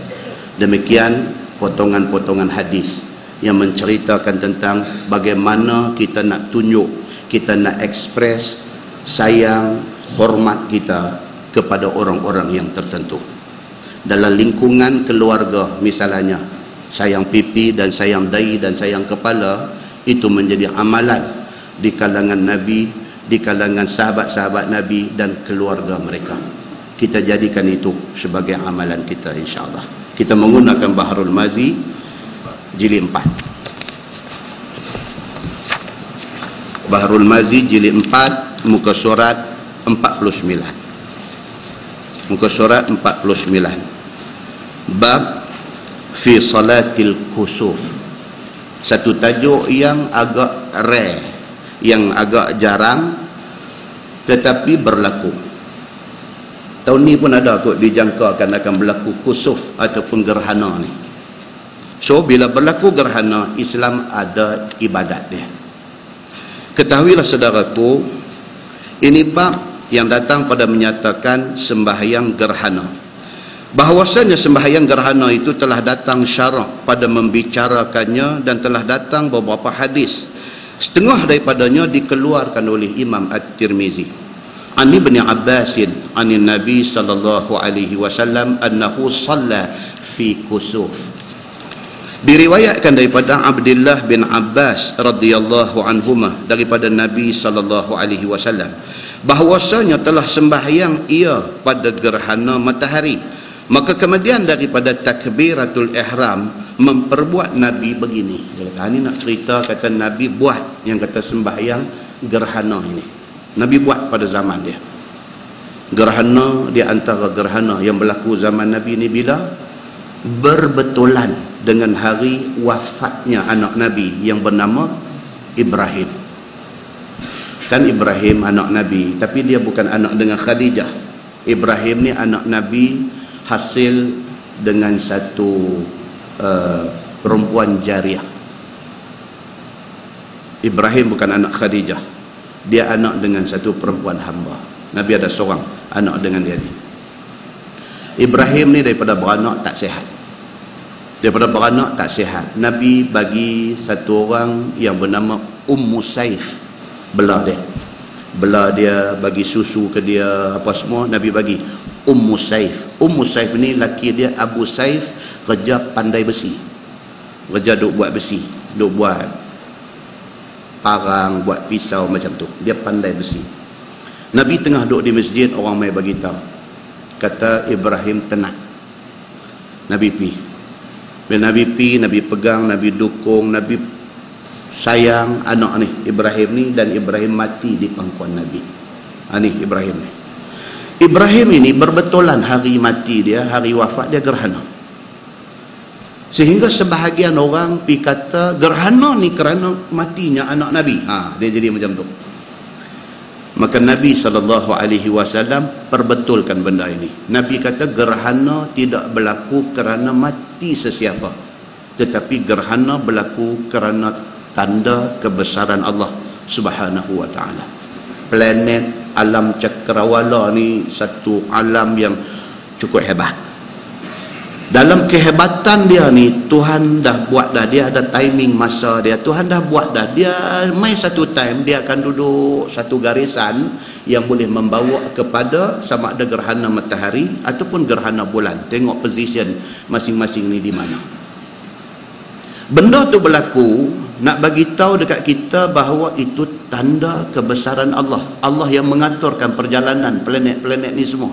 demikian potongan-potongan hadis yang menceritakan tentang bagaimana kita nak tunjuk, kita nak ekspres sayang, hormat kita kepada orang-orang yang tertentu. Dalam lingkungan keluarga misalnya, sayang pipi dan sayang dahi dan sayang kepala, itu menjadi amalan di kalangan Nabi, di kalangan sahabat-sahabat Nabi dan keluarga mereka. Kita jadikan itu sebagai amalan kita, insyaAllah. Kita menggunakan Baharul Mazi jilid 4. Baharul Mazi jilid 4, muka surat 49. Muka surat 49. Bab fi salatil kusuf. Satu tajuk yang agak rare, yang agak jarang, tetapi berlaku. Tahun ni pun ada kot dijangkakan akan berlaku kusuf ataupun gerhana ni. So bila berlaku gerhana, Islam ada ibadat dia. Ketahuilah saudaraku, ini bab yang datang pada menyatakan sembahyang gerhana. Bahawasanya sembahyang gerhana itu telah datang syarak pada membicarakannya, dan telah datang beberapa hadis. Setengah daripadanya dikeluarkan oleh Imam At-Tirmizi. An Ibn Abbasin an Nabi sallallahu alaihi wasallam annahu shalla fi kusuf. Diriwayatkan daripada Abdullah bin Abbas radhiyallahu anhuma, daripada Nabi sallallahu alaihi wasallam, bahwasanya telah sembahyang ia pada gerhana matahari. Maka kemudian daripada takbiratul ihram memperbuat Nabi begini. Dia kata, ini nak cerita kata Nabi buat yang kata sembahyang gerhana ini. Nabi buat pada zaman dia. Gerhana di antara gerhana yang berlaku zaman Nabi ni bila berbetulan dengan hari wafatnya anak Nabi yang bernama Ibrahim. Kan Ibrahim anak Nabi, tapi dia bukan anak dengan Khadijah. Ibrahim ni anak Nabi hasil dengan satu perempuan jariah. Ibrahim bukan anak Khadijah, dia anak dengan satu perempuan hamba. Nabi ada seorang anak dengan dia ni. Ibrahim ni daripada beranak tak sihat. Daripada beranak tak sihat, Nabi bagi satu orang yang bernama Ummu Saif belah dia. Belah dia, bagi susu ke dia, apa semua Nabi bagi. Ummu Saif. Ummu Saif ni laki dia Abu Saif, kerja pandai besi. Kerja duk buat besi, duk buat parang, buat pisau macam tu. Dia pandai besi. Nabi tengah duduk di masjid, orang mai bagi tahu. Kata Ibrahim tenang. Nabi pi. Bila Nabi pi, Nabi pegang, Nabi dukung, Nabi sayang anak ni Ibrahim ni, dan Ibrahim mati di pangkuan Nabi. Ni Ibrahim ni. Ibrahim ini berbetulan hari mati dia, hari wafat dia gerhana. Sehingga sebahagian orang pi kata gerhana ni kerana matinya anak Nabi. Dia jadi macam tu. Maka Nabi SAW perbetulkan benda ini. Nabi kata gerhana tidak berlaku kerana mati sesiapa, tetapi gerhana berlaku kerana tanda kebesaran Allah Subhanahu wa ta'ala. Planet alam cakrawala ni satu alam yang cukup hebat. Dalam kehebatan dia ni, Tuhan dah buat dah, dia ada timing masa dia. Tuhan dah buat dah, dia mai satu time dia akan duduk satu garisan yang boleh membawa kepada sama ada gerhana matahari ataupun gerhana bulan. Tengok position masing-masing ni di mana. Benda tu berlaku nak bagi tahu dekat kita bahawa itu tanda kebesaran Allah. Allah yang mengaturkan perjalanan planet-planet ni semua.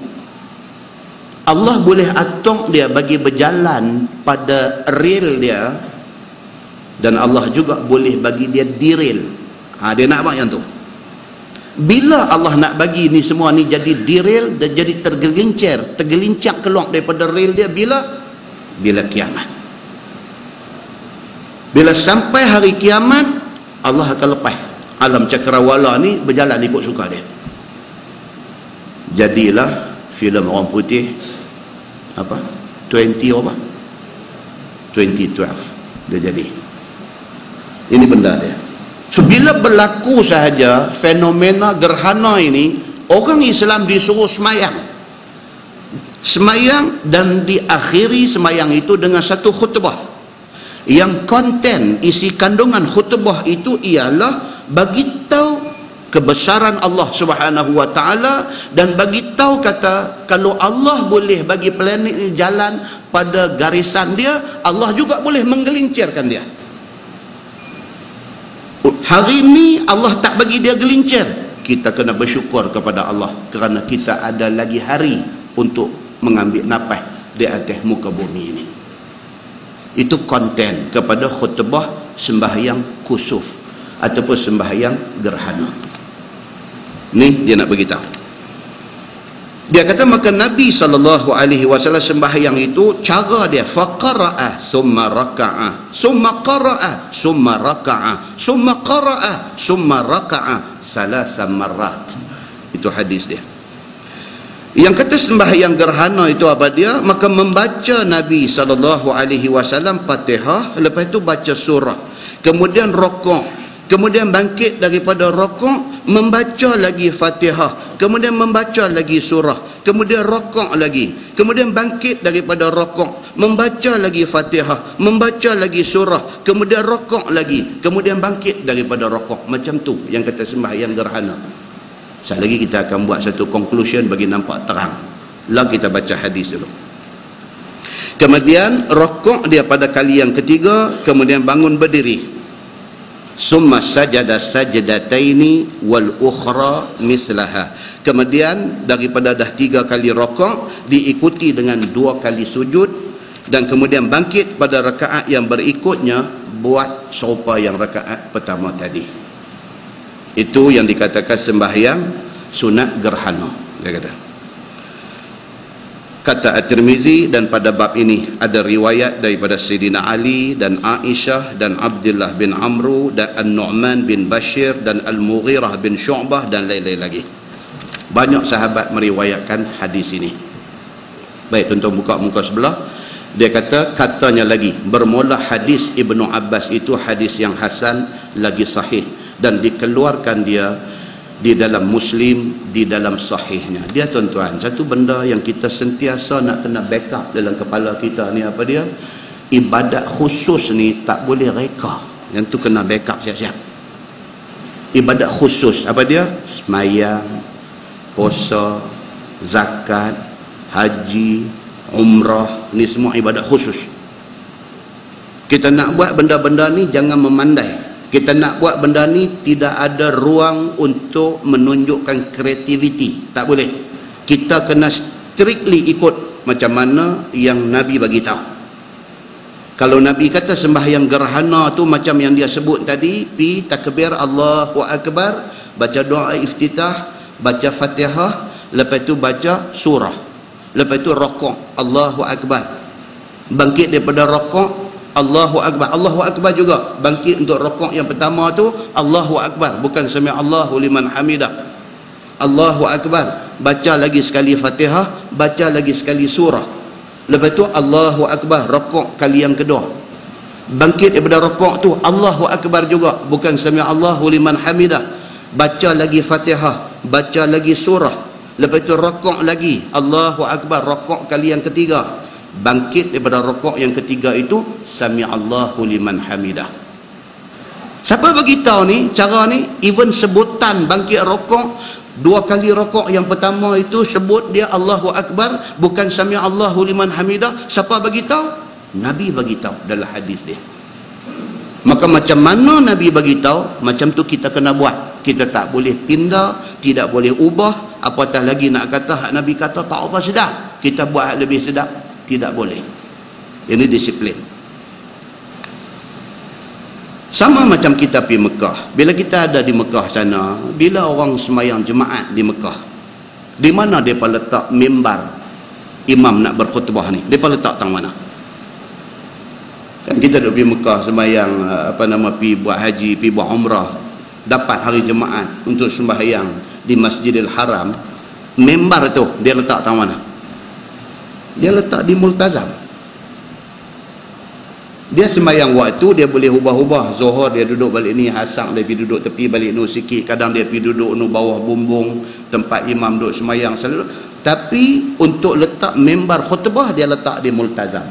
Allah boleh atur dia bagi berjalan pada rel dia, dan Allah juga boleh bagi dia derail. Dia nak buat yang tu. Bila Allah nak bagi ni semua ni jadi derail dan jadi tergelincir keluar daripada rel dia, bila kiamat. Bila sampai hari kiamat, Allah akan lepas alam cakrawala ni berjalan ikut suka dia. Jadilah filem orang putih 2012 dia jadi. Ini benda dia. So bila berlaku sahaja fenomena gerhana ini, orang Islam disuruh semayang dan diakhiri semayang itu dengan satu khutbah yang konten isi kandungan khutbah itu ialah bagi tahu kebesaran Allah Subhanahu wa ta'ala, dan bagi tahu kata kalau Allah boleh bagi planet ini jalan pada garisan dia, Allah juga boleh menggelincirkan dia. Hari ini Allah tak bagi dia gelincir, kita kena bersyukur kepada Allah kerana kita ada lagi hari untuk mengambil nafas di atas muka bumi ini. Itu konten kepada khutbah sembahyang kusuf ataupun sembahyang gerhana. Ni dia nak beritahu. Dia kata maka Nabi SAW sembahyang itu cara dia faqara'a summa raka'a summa qara'a summa raka'a summa qara'a summa raka'a salasa marrat. Itu hadis dia. Yang kata sembahyang gerhana itu apa dia? Maka membaca Nabi SAW Fatihah, lepas itu baca surah, kemudian rokok, kemudian bangkit daripada rokok, membaca lagi Fatihah, kemudian membaca lagi surah, kemudian rokok lagi, kemudian bangkit daripada rokok, membaca lagi Fatihah, membaca lagi surah, kemudian rokok lagi, kemudian bangkit daripada rokok. Macam tu yang kata sembahyang gerhana. Sekali lagi kita akan buat satu conclusion bagi nampak terang. Lah kita baca hadis dulu. Kemudian rokok dia pada kali yang ketiga, kemudian bangun berdiri. Summa sajada sajdataini wal ukhra mislaha. Kemudian daripada dah 3 kali rokok diikuti dengan 2 kali sujud, dan kemudian bangkit pada rakaat yang berikutnya buat serupa yang rakaat pertama tadi. Itu yang dikatakan sembahyang sunat gerhana, dia kata. Kata At-Tirmizi, dan pada bab ini ada riwayat daripada Sayyidina Ali dan Aisyah dan Abdullah bin Amru dan An-Nu'man bin Bashir dan Al-Mughirah bin Syu'bah dan lain-lain lagi. Banyak sahabat meriwayatkan hadis ini. Baik, tuan-tuan buka muka sebelah. Dia kata, katanya lagi, bermula hadis Ibnu Abbas itu hadis yang hasan lagi sahih, dan dikeluarkan dia di dalam Muslim, di dalam sahihnya. Dia tuan-tuan, satu benda yang kita sentiasa nak kena backup dalam kepala kita ni apa dia? Ibadat khusus ni tak boleh reka. Yang tu kena backup siap-siap. Ibadat khusus apa dia? Semayang, puasa, zakat, haji, umrah, ni semua ibadat khusus. Kita nak buat benda-benda ni jangan memandai. Kita nak buat benda ni tidak ada ruang untuk menunjukkan kreativiti. Tak boleh. Kita kena strictly ikut macam mana yang Nabi bagi tahu. Kalau Nabi kata sembahyang gerhana tu macam yang dia sebut tadi, pi takbir Allahu Akbar, baca doa iftitah, baca Fatihah, lepas tu baca surah, lepas tu rokok Allahu Akbar, bangkit daripada rokok Allahu Akbar, Allahu Akbar juga bangkit untuk rokok yang pertama tu Allahu Akbar, bukan sami Allahu liman hamidah, Allahu Akbar, baca lagi sekali Fatihah, baca lagi sekali surah, lepas tu Allahu Akbar, rokok kali yang kedua, bangkit daripada rokok tu Allahu Akbar juga, bukan sami Allahu liman hamidah, baca lagi Fatihah, baca lagi surah, lepas tu rokok lagi Allahu Akbar, rokok kali yang ketiga, bangkit daripada rokok yang ketiga itu sami Allahu liman hamidah. Siapa bagi tahu ni cara ni? Even sebutan bangkit rokok, dua kali rokok yang pertama itu sebut dia Allahu Akbar, bukan sami Allahu liman hamidah. Siapa bagi tahu? Nabi bagi tahu dalam hadis dia. Maka macam mana Nabi bagi tahu, macam tu kita kena buat. Kita tak boleh pindah, tidak boleh ubah, apatah lagi nak kata hak Nabi kata tak apa sedap, kita buat lebih sedap, tidak boleh. Ini disiplin. Sama macam kita pergi Mekah. Bila kita ada di Mekah sana, bila orang semayang jemaat di Mekah, di mana mereka letak mimbar imam nak berkhutbah ni? Mereka letak tang mana? Kan kita duduk pergi Mekah semayang, pergi buat haji, pergi buat umrah, dapat hari jemaat untuk sembahyang di Masjidil Haram, mimbar tu dia letak tang mana? Dia letak di Multazam. Dia sembahyang waktu dia boleh ubah-ubah. Zuhur dia duduk balik ni, asar dia pergi duduk tepi balik nu sikit, kadang dia pergi duduk nu bawah bumbung tempat imam duduk sembahyang selalu. Tapi untuk letak mimbar khutbah dia letak di Multazam.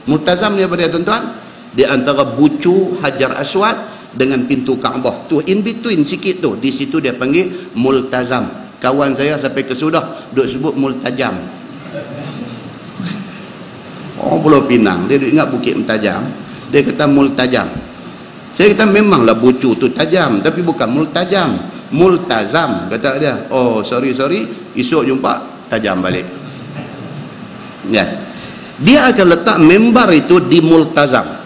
Multazam ni apa dia tuan-tuan? Di antara bucu Hajar Aswad dengan pintu Kaabah tu, in between sikit tu, di situ dia panggil Multazam. Kawan saya sampai ke Sudah duk sebut Multajam. Orang Pulau Pinang dia ingat Bukit Mentajam, dia kata Multajam. Saya kata memanglah bucu tu tajam, tapi bukan Multajam, Multazam kata dia. Oh sorry, esok jumpa tajam balik ya. Dia akan letak member itu di Multazam.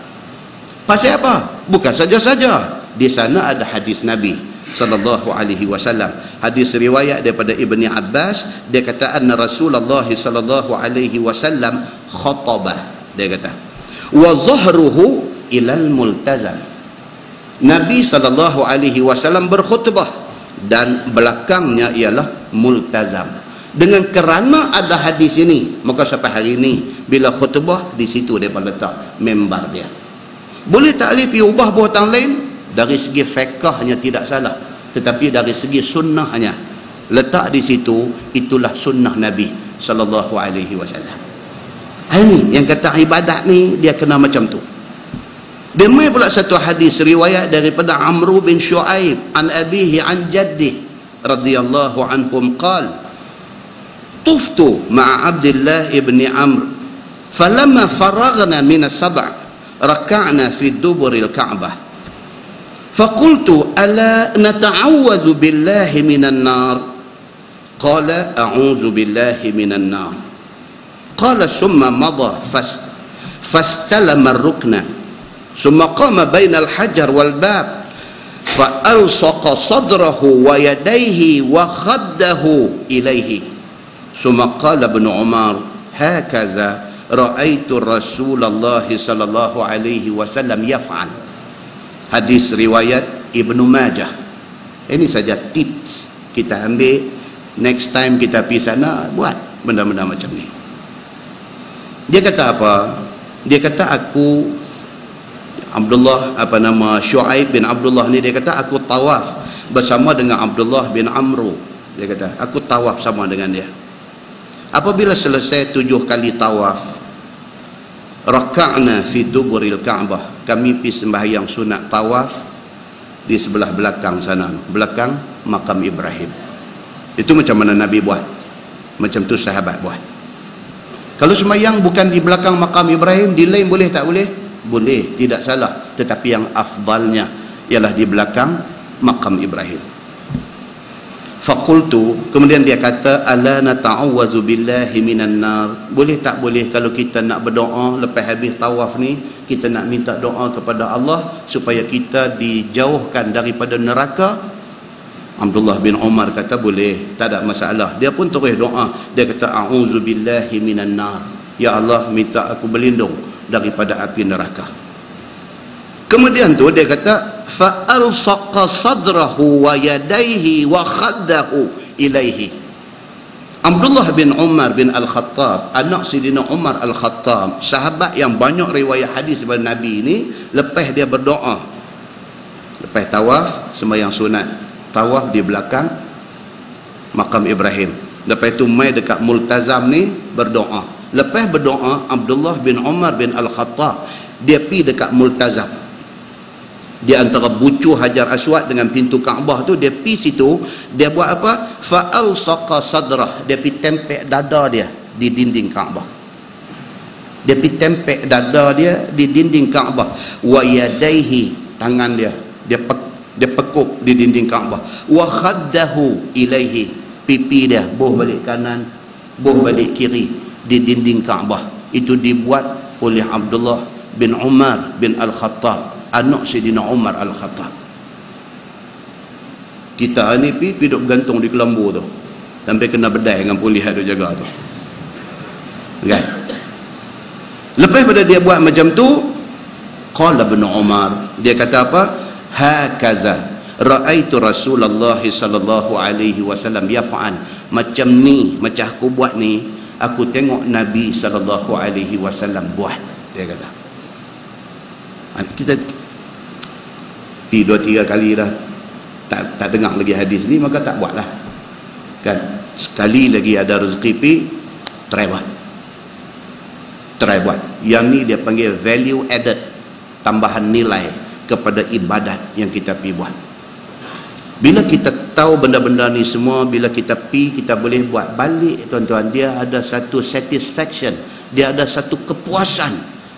Pasal apa? Bukan saja-saja di sana ada hadis Nabi sallallahu alaihi wasallam. Hadis riwayat daripada Ibni Abbas, dia kata anna Rasulullah sallallahu alaihi wasallam khatabah. Dia kata wa zahruhu ilal multazam. Nabi sallallahu alaihi wasallam berkhutbah dan belakangnya ialah multazam. Dengan kerana ada hadis ini, maka sampai hari ini bila khutbah di situ dia letak member dia. Boleh tak boleh pergi ubah buatan lain? Dari segi fiqhnya tidak salah, tetapi dari segi sunnahnya letak di situ, itulah sunnah Nabi sallallahu alaihi wasallam. Ini yang kata ibadat ni dia kena macam tu. Dia mai pula satu hadis riwayat daripada Amr bin Shu'aib an abihi an jaddi radhiyallahu anhum qala tuftu ma'a Abdullah ibn Amr falamma faragna min as-sab' raka'na fi duburil Ka'bah فقلت ألا نتعوذ بالله من النار قال أعوذ بالله من النار قال ثم مضى فاستلم الركن ثم قام بين الحجر والباب فألصق صدره ويديه وخده إليه ثم قال ابن عمر هكذا رأيت رسول الله صلى الله عليه وسلم يفعل. Hadis riwayat Ibnu Majah. Ini saja tips kita ambil, next time kita pergi sana buat benda-benda macam ni. Dia kata apa? Dia kata aku Abdullah Shu'aib bin Abdullah ni, dia kata aku tawaf bersama dengan Abdullah bin Amru. Dia kata aku tawaf sama dengan dia. Apabila selesai 7 kali tawaf, raka'na fi duburil Ka'bah, kami pergi sembahyang sunat tawaf di sebelah belakang sana, belakang makam Ibrahim. Itu macam mana Nabi buat, macam tu sahabat buat. Kalau sembahyang bukan di belakang makam Ibrahim, di lain boleh tak boleh? Boleh, tidak salah, tetapi yang afdalnya ialah di belakang makam Ibrahim. Faqultu, kemudian dia kata ala nata'awwazu billahi minan nar. Boleh tak boleh kalau kita nak berdoa lepas habis tawaf ni, kita nak minta doa kepada Allah supaya kita dijauhkan daripada neraka. Abdullah bin Umar kata boleh, tak ada masalah. Dia pun terus doa. Dia kata a'udzubillahi minan nar. Ya Allah, minta aku berlindung daripada api neraka. Kemudian tu dia kata fa alsaqa sadrahu wa yadayhi wa khaddahu ilaihi. Abdullah bin Umar bin Al-Khattab, anak Sidina Umar Al-Khattab, sahabat yang banyak riwayat hadis daripada Nabi ni, lepas dia berdoa, lepas tawaf, sembahyang sunat, tawaf di belakang makam Ibrahim, lepas tu mai dekat multazam ni berdoa. Lepas berdoa, Abdullah bin Umar bin Al-Khattab dia pi dekat multazam, di antara bucu Hajar Aswad dengan pintu Kaabah tu, dia pi situ, dia buat apa? Fa alsaqa sadrah, dia pi tempek dada dia di dinding Kaabah. Dia pi tempek dada dia di dinding Kaabah. Wa yadaihi, tangan dia dia pekuk di dinding Kaabah. Wa khaddahu ilaihi, pipi dia boh balik kanan, boh balik kiri di dinding Kaabah. Itu dibuat oleh Abdullah bin Umar bin Al-Khattab, anak Sayyidina Umar Al-Khattab. Kita ni pi duduk bergantung di kelambu tu sampai kena bedai dengan polis ada jaga tu kan. Lepas pada dia buat macam tu, qala bin Umar, dia kata apa? Hakaza ra'aitu Rasulullah sallallahu alaihi wasallam yaf'an, macam ni, macam aku buat ni, aku tengok Nabi sallallahu alaihi wasallam buat. Dia kata kita pi 2-3 kali dah tak dengar lagi hadis ni, maka tak buat lah kan. Sekali lagi ada rezeki pi, try buat. Yang ni dia panggil value added, tambahan nilai kepada ibadat yang kita pi buat. Bila kita tahu benda-benda ni semua, bila kita pi, kita boleh buat balik, tuan-tuan, dia ada satu satisfaction, dia ada satu kepuasan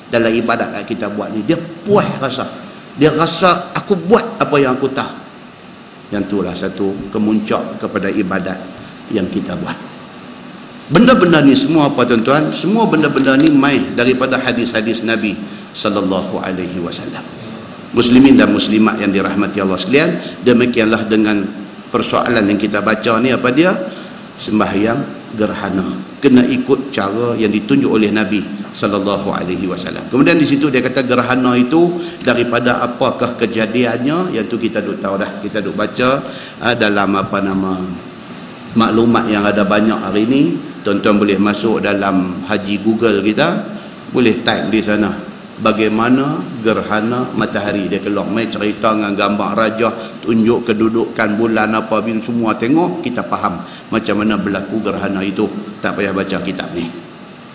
dalam ibadat yang kita buat ni. Dia puas rasa, dia rasa aku buat apa yang aku tahu. Yang itulah satu kemuncak kepada ibadat yang kita buat. Benda-benda ni semua apa tuan-tuan? Semua benda-benda ni mai daripada hadis-hadis Nabi sallallahu alaihi wasallam. Muslimin dan muslimat yang dirahmati Allah sekalian, demikianlah dengan persoalan yang kita baca ni, apa dia? Sembahyang gerhana kena ikut cara yang ditunjuk oleh Nabi sallallahu alaihi wasallam. Kemudian di situ dia kata gerhana itu daripada apakah kejadiannya, yang tu kita duk tahu dah, kita duk baca dalam apa nama maklumat yang ada banyak hari ni. Tuan-tuan boleh masuk dalam haji Google kita, boleh type di sana bagaimana gerhana matahari dia keluar, mai cerita dengan gambar raja, tunjuk kedudukan bulan apa bin semua, tengok kita faham macam mana berlaku gerhana itu. Tak payah baca kitab ni.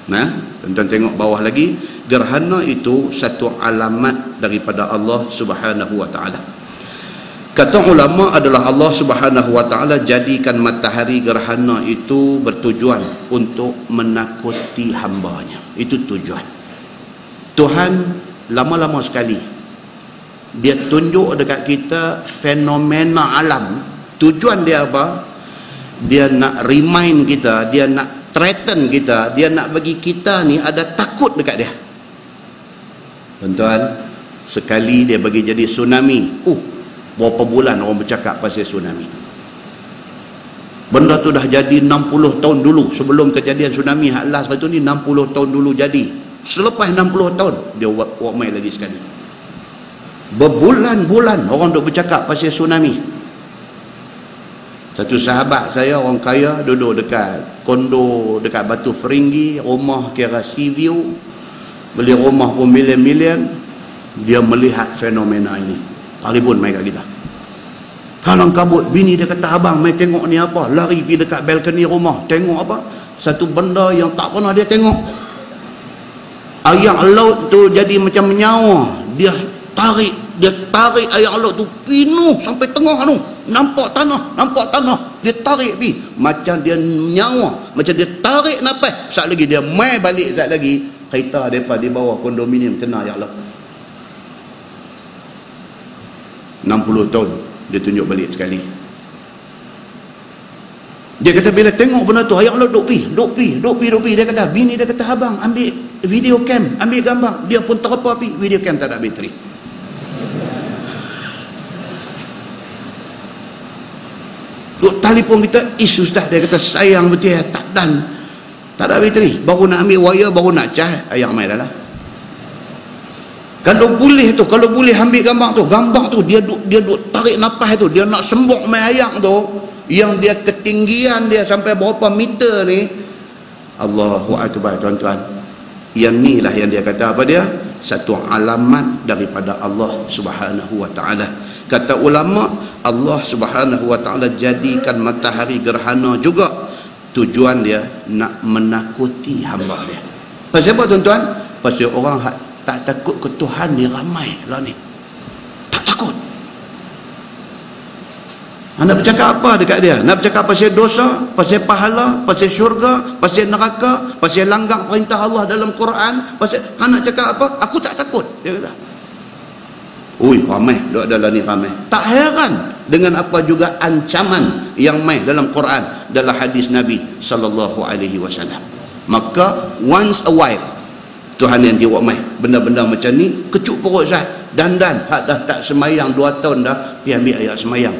Nah, tuan-tuan tengok bawah lagi, gerhana itu satu alamat daripada Allah Subhanahu wa taala. Kata ulama adalah Allah Subhanahu wa taala jadikan matahari gerhana itu bertujuan untuk menakuti hamba-Nya. Itu tujuan. Tuhan lama-lama sekali dia tunjuk dekat kita fenomena alam. Tujuan dia apa? Dia nak remind kita, dia nak threaten kita, dia nak bagi kita ni ada takut dekat dia. Tuan-tuan, sekali dia bagi jadi tsunami. Berapa bulan orang bercakap pasal tsunami. Benda tu dah jadi 60 tahun dulu sebelum kejadian tsunami hak last tu ni, 60 tahun dulu jadi. Selepas 60 tahun dia buat main lagi sekali. Berbulan-bulan orang duk bercakap pasal tsunami. Satu sahabat saya orang kaya duduk dekat kondo dekat Batu Feringgi, rumah kira sea view, beli rumah pun milion-milion. Dia melihat fenomena ini. Telefon mai kat kita. Kalang kabut, bini dia kata, abang mai tengok ni apa? Lari pergi dekat balkoni rumah, tengok apa? Satu benda yang tak pernah dia tengok. Air laut tu jadi macam menyawa. Dia tarik air laut tu penuh sampai tengah tu. Nampak tanah. Dia tarik pergi. Macam dia menyawa, macam dia tarik nafas. Sat lagi dia mai balik, sat lagi kereta depa di bawah kondominium kena air laut. 60 tahun dia tunjuk balik sekali. Dia kata bila tengok benda tu, air laut duk pi. Dia kata, bini dia kata, abang ambil video cam, ambil gambar, dia pun terapa api, video cam tak ada bateri. Duk telefon kita, ustaz, dia kata sayang betul ya, tak ada bateri, baru nak ambil wire, baru nak cas, ayang mai dah lah. Kalau boleh ambil gambar tu dia duk tarik nafas tu, dia nak sembok mai ayam tu, yang dia ketinggian dia sampai berapa meter ni. Allahu akbar tuan-tuan. Yang ni lah yang dia kata apa dia? Satu alamat daripada Allah Subhanahu wa taala. Kata ulama, Allah Subhanahu wa taala jadikan matahari gerhana juga tujuan dia nak menakuti hamba dia. Pasal apa tuan-tuan? Pasal orang tak takut ke Tuhan ni ramai lah ni. Tak takut. Nak bercakap apa dekat dia? Nak bercakap pasal dosa, pasal pahala, pasal syurga, pasal neraka, pasal langgar perintah Allah dalam Quran, pasal nak cakap apa? Aku tak takut, dia kata. Ui, ramai duk dalam ni, ramai. Tak heran dengan apa juga ancaman yang mai dalam Quran, dalam hadis Nabi sallallahu alaihi wasallam. Maka once a while Tuhan yang tiwak mai benda-benda macam ni, kecut perut Zat, dandan hak dah tak semayang 2 tahun dah, pergi ambil ayat semayang.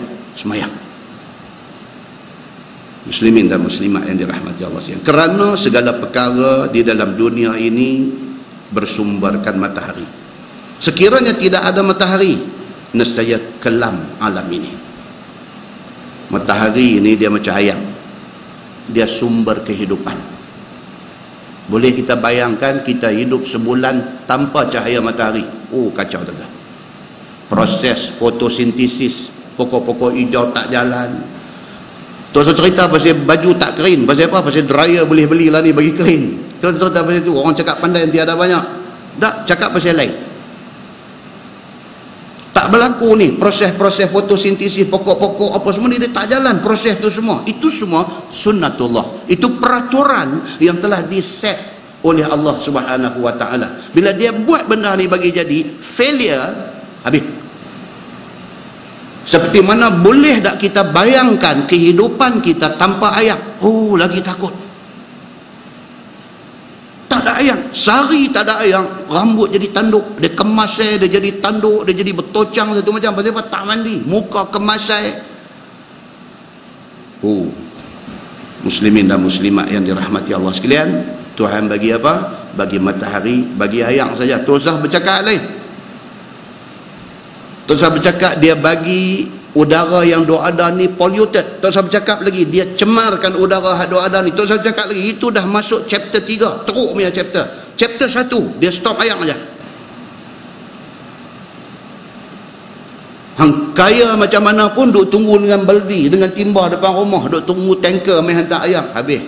Muslimin dan muslimat yang dirahmati Allah sekalian, kerana segala perkara di dalam dunia ini bersumberkan matahari. Sekiranya tidak ada matahari, nescaya kelam alam ini. Matahari ini dia macam ayam, dia sumber kehidupan. Boleh kita bayangkan kita hidup sebulan tanpa cahaya matahari? Oh, kacau tuan-tuan. Proses fotosintesis, pokok-pokok hijau tak jalan. Tuan-tuan cerita pasal baju tak kering, pasal apa? Pasal dryer boleh belilah ni bagi kering. Tuan-tuan cerita pasal tu, orang cakap pandai nanti ada banyak. Tak, cakap pasal lain. Tak berlaku ni proses-proses fotosintesis, pokok-pokok apa semua ni, dia tak jalan proses tu semua. Itu semua sunnatullah. Itu peraturan yang telah diset oleh Allah Subhanahu wa taala. Bila dia buat benda ni bagi jadi, failure habis. Seperti mana boleh tak kita bayangkan kehidupan kita tanpa ayam? Oh, lagi takut. Tak ada ayam, sehari tak ada ayam, rambut jadi tanduk, dia kemasai, dia jadi tanduk, dia jadi bertocang satu macam. Pasal apa? Tak mandi, muka kemasai. Oh, muslimin dan muslimat yang dirahmati Allah sekalian, Tuhan bagi apa? Bagi matahari, bagi ayam saja. Tak usah bercakap lain. Tak usah bercakap dia bagi udara yang duk ada ni polluted. Tak usah bercakap lagi dia cemarkan udara yang duk ada ni. Tak usah bercakap lagi. Itu dah masuk chapter 3, teruk punya chapter. Chapter 1 dia stop ayam aja. Hang kaya macam mana pun duk tunggu dengan baldi, dengan timba depan rumah, duk tunggu tanker mai hantar ayam, habis.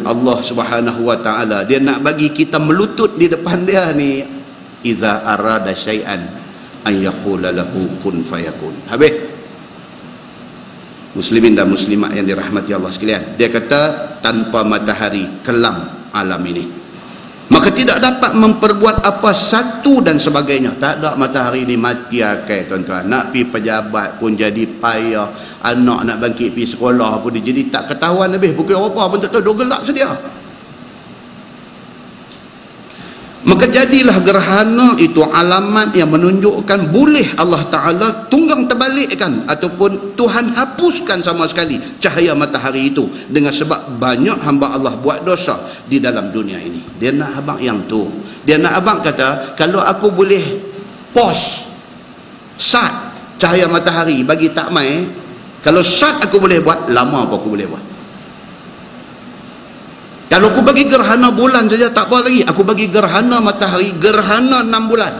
Allah Subhanahu wa taala dia nak bagi kita melutut di depan dia ni. Iza arada syai'an an yaqula lahu kun fayakun. Habis. Muslimin dan muslimat yang dirahmati Allah sekalian, dia kata tanpa matahari kelam alam ini, maka tidak dapat memperbuat apa satu dan sebagainya. Tak ada matahari ni mati akai tuan-tuan. Nak pi pejabat pun jadi payah, anak nak bangkit pi sekolah pun dia jadi tak ketahuan lebih, pukul apa pun tak tahu, duk gelap sedia. Maka jadilah gerhana itu alamat yang menunjukkan boleh Allah Ta'ala tunggang terbalikkan ataupun Tuhan hapuskan sama sekali cahaya matahari itu, dengan sebab banyak hamba Allah buat dosa di dalam dunia ini. Dia nak abang yang tu, dia nak abang kata, kalau aku boleh pause sat cahaya matahari bagi tak mai, kalau sat aku boleh buat, lama apa aku boleh buat. Kalau aku bagi gerhana bulan saja tak apa lagi, aku bagi gerhana matahari, gerhana 6 bulan.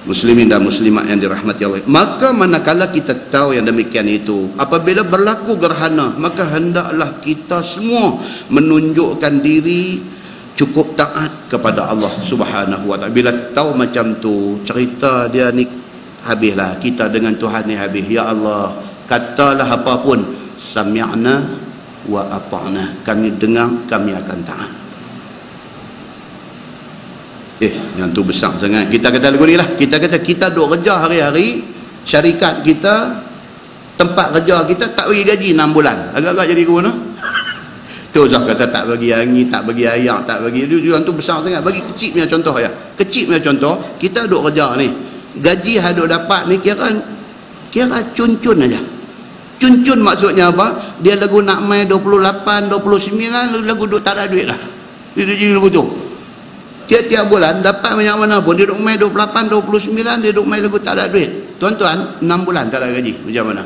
Muslimin dan muslimat yang dirahmati Allah, maka manakala kita tahu yang demikian itu, apabila berlaku gerhana, maka hendaklah kita semua menunjukkan diri cukup taat kepada Allah Subhanahu wa taala. Bila tahu macam tu, cerita dia ni habislah, kita dengan Tuhan ni habis. Ya Allah, katalah apapun, sami'na wa ata'na, kami dengar, kami akan taat. Yang tu besar sangat. Kita kata lagu ni lah, kita kata kita duk kerja hari-hari, syarikat kita, tempat kerja kita tak bagi gaji 6 bulan, agak-agak jadi ke mana? Tu Zah kata tak bagi angin, tak bagi air, tak bagi dia tu besar sangat. Bagi kecil punya contoh ya. Kecil punya contoh, kita duk kerja ni. Gaji haduk dapat ni kira cun-cun aja. Cun-cun maksudnya apa? Dia lagu nak main 28, 29, lagu duk tak ada duit dah. Dia jadi lagu tu. Tiap-tiap bulan dapat banyak mana pun, dia duk main 28, 29, dia duk main lagu tak ada duit. Tuan-tuan, 6 bulan tak ada gaji. Macam mana?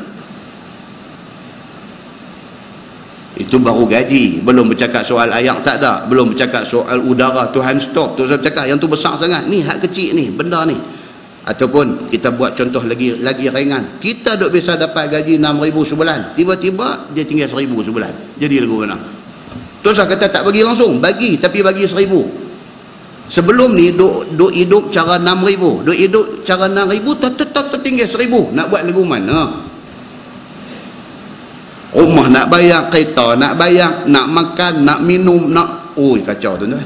Itu baru gaji, belum bercakap soal air tak ada, belum bercakap soal udara Tuhan stop. Tuan bercakap yang tu besar sangat. Ni hak kecil ni, benda ni. Ataupun kita buat contoh lagi ringan. Kita duk biasa dapat gaji 6,000 sebulan, tiba-tiba dia tinggal 1,000 sebulan. Jadi lagu mana? Tuan kata tak bagi langsung, bagi tapi bagi 1,000. Sebelum ni duk hidup cara 6,000, duk hidup cara 6,000 tetap tertinggal 1,000. Nak buat lagu mana? Rumah nak bayar, kereta nak bayar, nak makan, nak minum, nak... kacau tuan-tuan.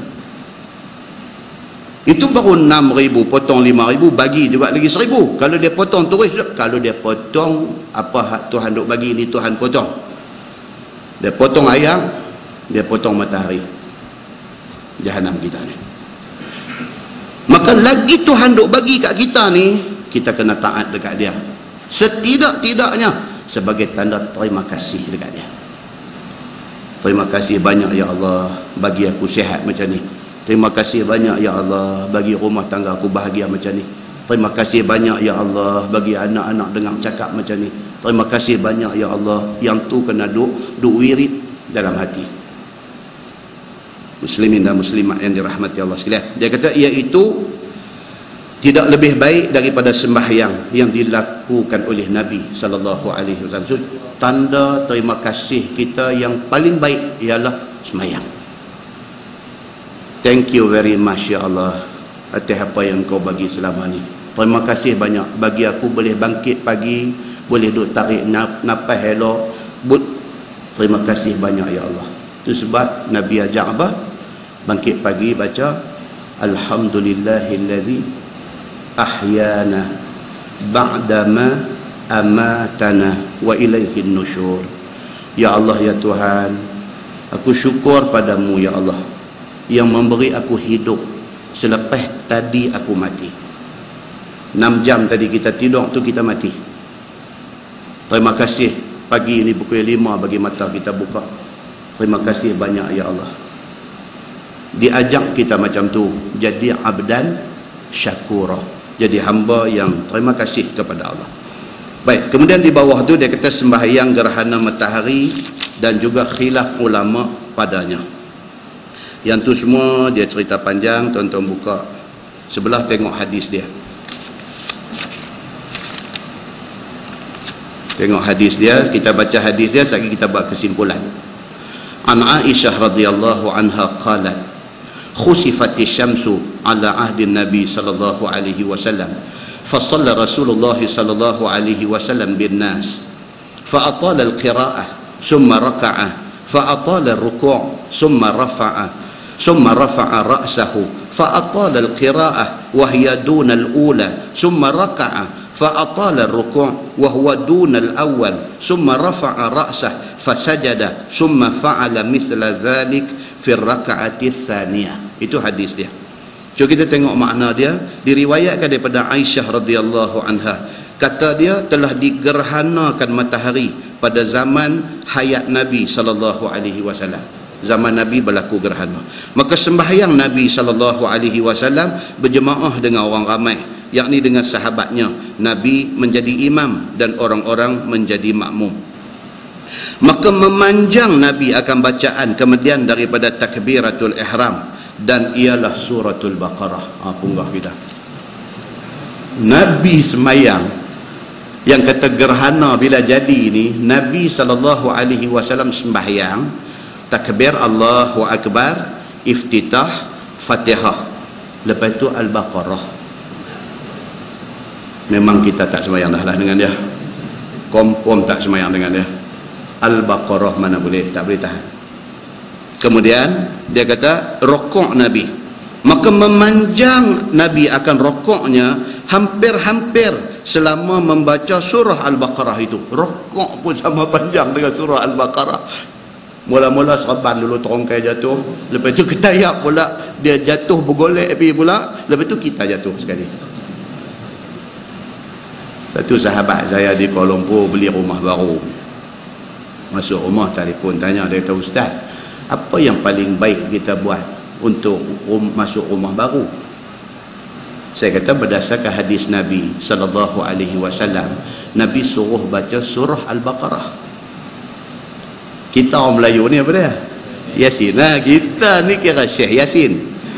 Itu baru 6,000 potong 5,000, bagi juga lagi 1,000. Kalau dia potong terus, kalau dia potong apa hak Tuhan duk bagi ni, Tuhan potong. Dia potong ayam, dia potong matahari. Jahanam kita ni. Maka lagi Tuhan duk bagi kat kita ni, kita kena taat dekat dia. Setidak-tidaknya sebagai tanda terima kasih dekat dia. Terima kasih banyak ya Allah bagi aku sihat macam ni. Terima kasih banyak ya Allah bagi rumah tangga aku bahagia macam ni. Terima kasih banyak ya Allah bagi anak-anak dengar cakap macam ni. Terima kasih banyak ya Allah. Yang tu kena duk wirid dalam hati. Muslimin dan muslimat yang dirahmati Allah sekalian. Dia kata iaitu tidak lebih baik daripada sembahyang yang dilakukan oleh Nabi sallallahu alaihi wasallam. So, tanda terima kasih kita yang paling baik ialah sembahyang. Thank you very much ya Allah atas apa yang kau bagi selama ni. Terima kasih banyak bagi aku boleh bangkit pagi, boleh duk tarik nafas elok. Terima kasih banyak ya Allah. Itu sebab Nabi ajak apa? Bangkit pagi baca alhamdulillahillazi ahyana ba'dama amatana wa ilaihin nusyur. Ya Allah ya Tuhan, aku syukur padamu ya Allah yang memberi aku hidup selepas tadi aku mati. 6 jam tadi kita tidur tu kita mati. Terima kasih pagi ini pukul 5 bagi mata kita buka. Terima kasih banyak ya Allah. Diajak kita macam tu, jadi abdan syakura, jadi hamba yang terima kasih kepada Allah. Baik, kemudian di bawah tu dia kata sembahyang gerhana matahari dan juga khilaf ulama padanya. Yang tu semua dia cerita panjang, tuan-tuan buka sebelah tengok hadis dia. Tengok hadis dia, kita baca hadis dia, sekali kita buat kesimpulan. An Aisyah radhiyallahu anha qalat khusifati syamsu ala ahdi Nabi sallallahu alaihi wasallam fasalla Rasulullah sallallahu alaihi wasallam bin nas fa atala al-qira'ah thumma raka'a fa atala ar-ruku' thumma rafa'a ra'sahu fa atala al-qira'ah wa hiya duna al-ula thumma raka'a fa atala ar-ruku' wa huwa duna al-awwal thumma rafa'a ra'sahu fasajada thumma fa'ala mithla dhalik fi ar-raka'ati ats-tsaniyah. Itu hadis dia. Jom kita tengok makna dia. Diriwayatkan daripada Aisyah radhiyallahu anha, kata dia telah digerhanakan matahari pada zaman hayat Nabi sallallahu alaihi wasallam. Zaman Nabi berlaku gerhana. Maka sembahyang Nabi sallallahu alaihi wasallam berjemaah dengan orang ramai, yakni dengan sahabatnya. Nabi menjadi imam dan orang-orang menjadi makmum. Maka memanjang Nabi akan bacaan kemudian daripada takbiratul ihram, dan ialah suratul Baqarah. Punggah kita. Nabi semayang yang kata gerhana bila jadi ni, Nabi SAW sembahyang, takbir Allahu Akbar, iftitah, Fatihah, lepas itu Al-Baqarah. Memang kita tak semayang dah lah dengan dia, kompom tak semayang dengan dia. Al-Baqarah mana boleh, tak boleh tahan. Kemudian dia kata rokok Nabi, maka memanjang Nabi akan rokoknya hampir-hampir selama membaca surah Al-Baqarah itu. Rokok pun sama panjang dengan surah Al-Baqarah. Mula-mula serban dulu terongkai jatuh, lepas tu ketayap pula, dia jatuh bergolek api pula, lepas tu kita jatuh sekali. Satu sahabat saya di Kuala Lumpur beli rumah baru. Masuk rumah telefon tanya, dia kata, "Ustaz, apa yang paling baik kita buat untuk masuk rumah baru?" Saya kata, berdasarkan hadis Nabi sallallahu alaihi wasallam, Nabi suruh baca surah Al-Baqarah. Kita orang Melayu ni apa dia? Yasin. Nah, kita ni kira Syekh Yasin.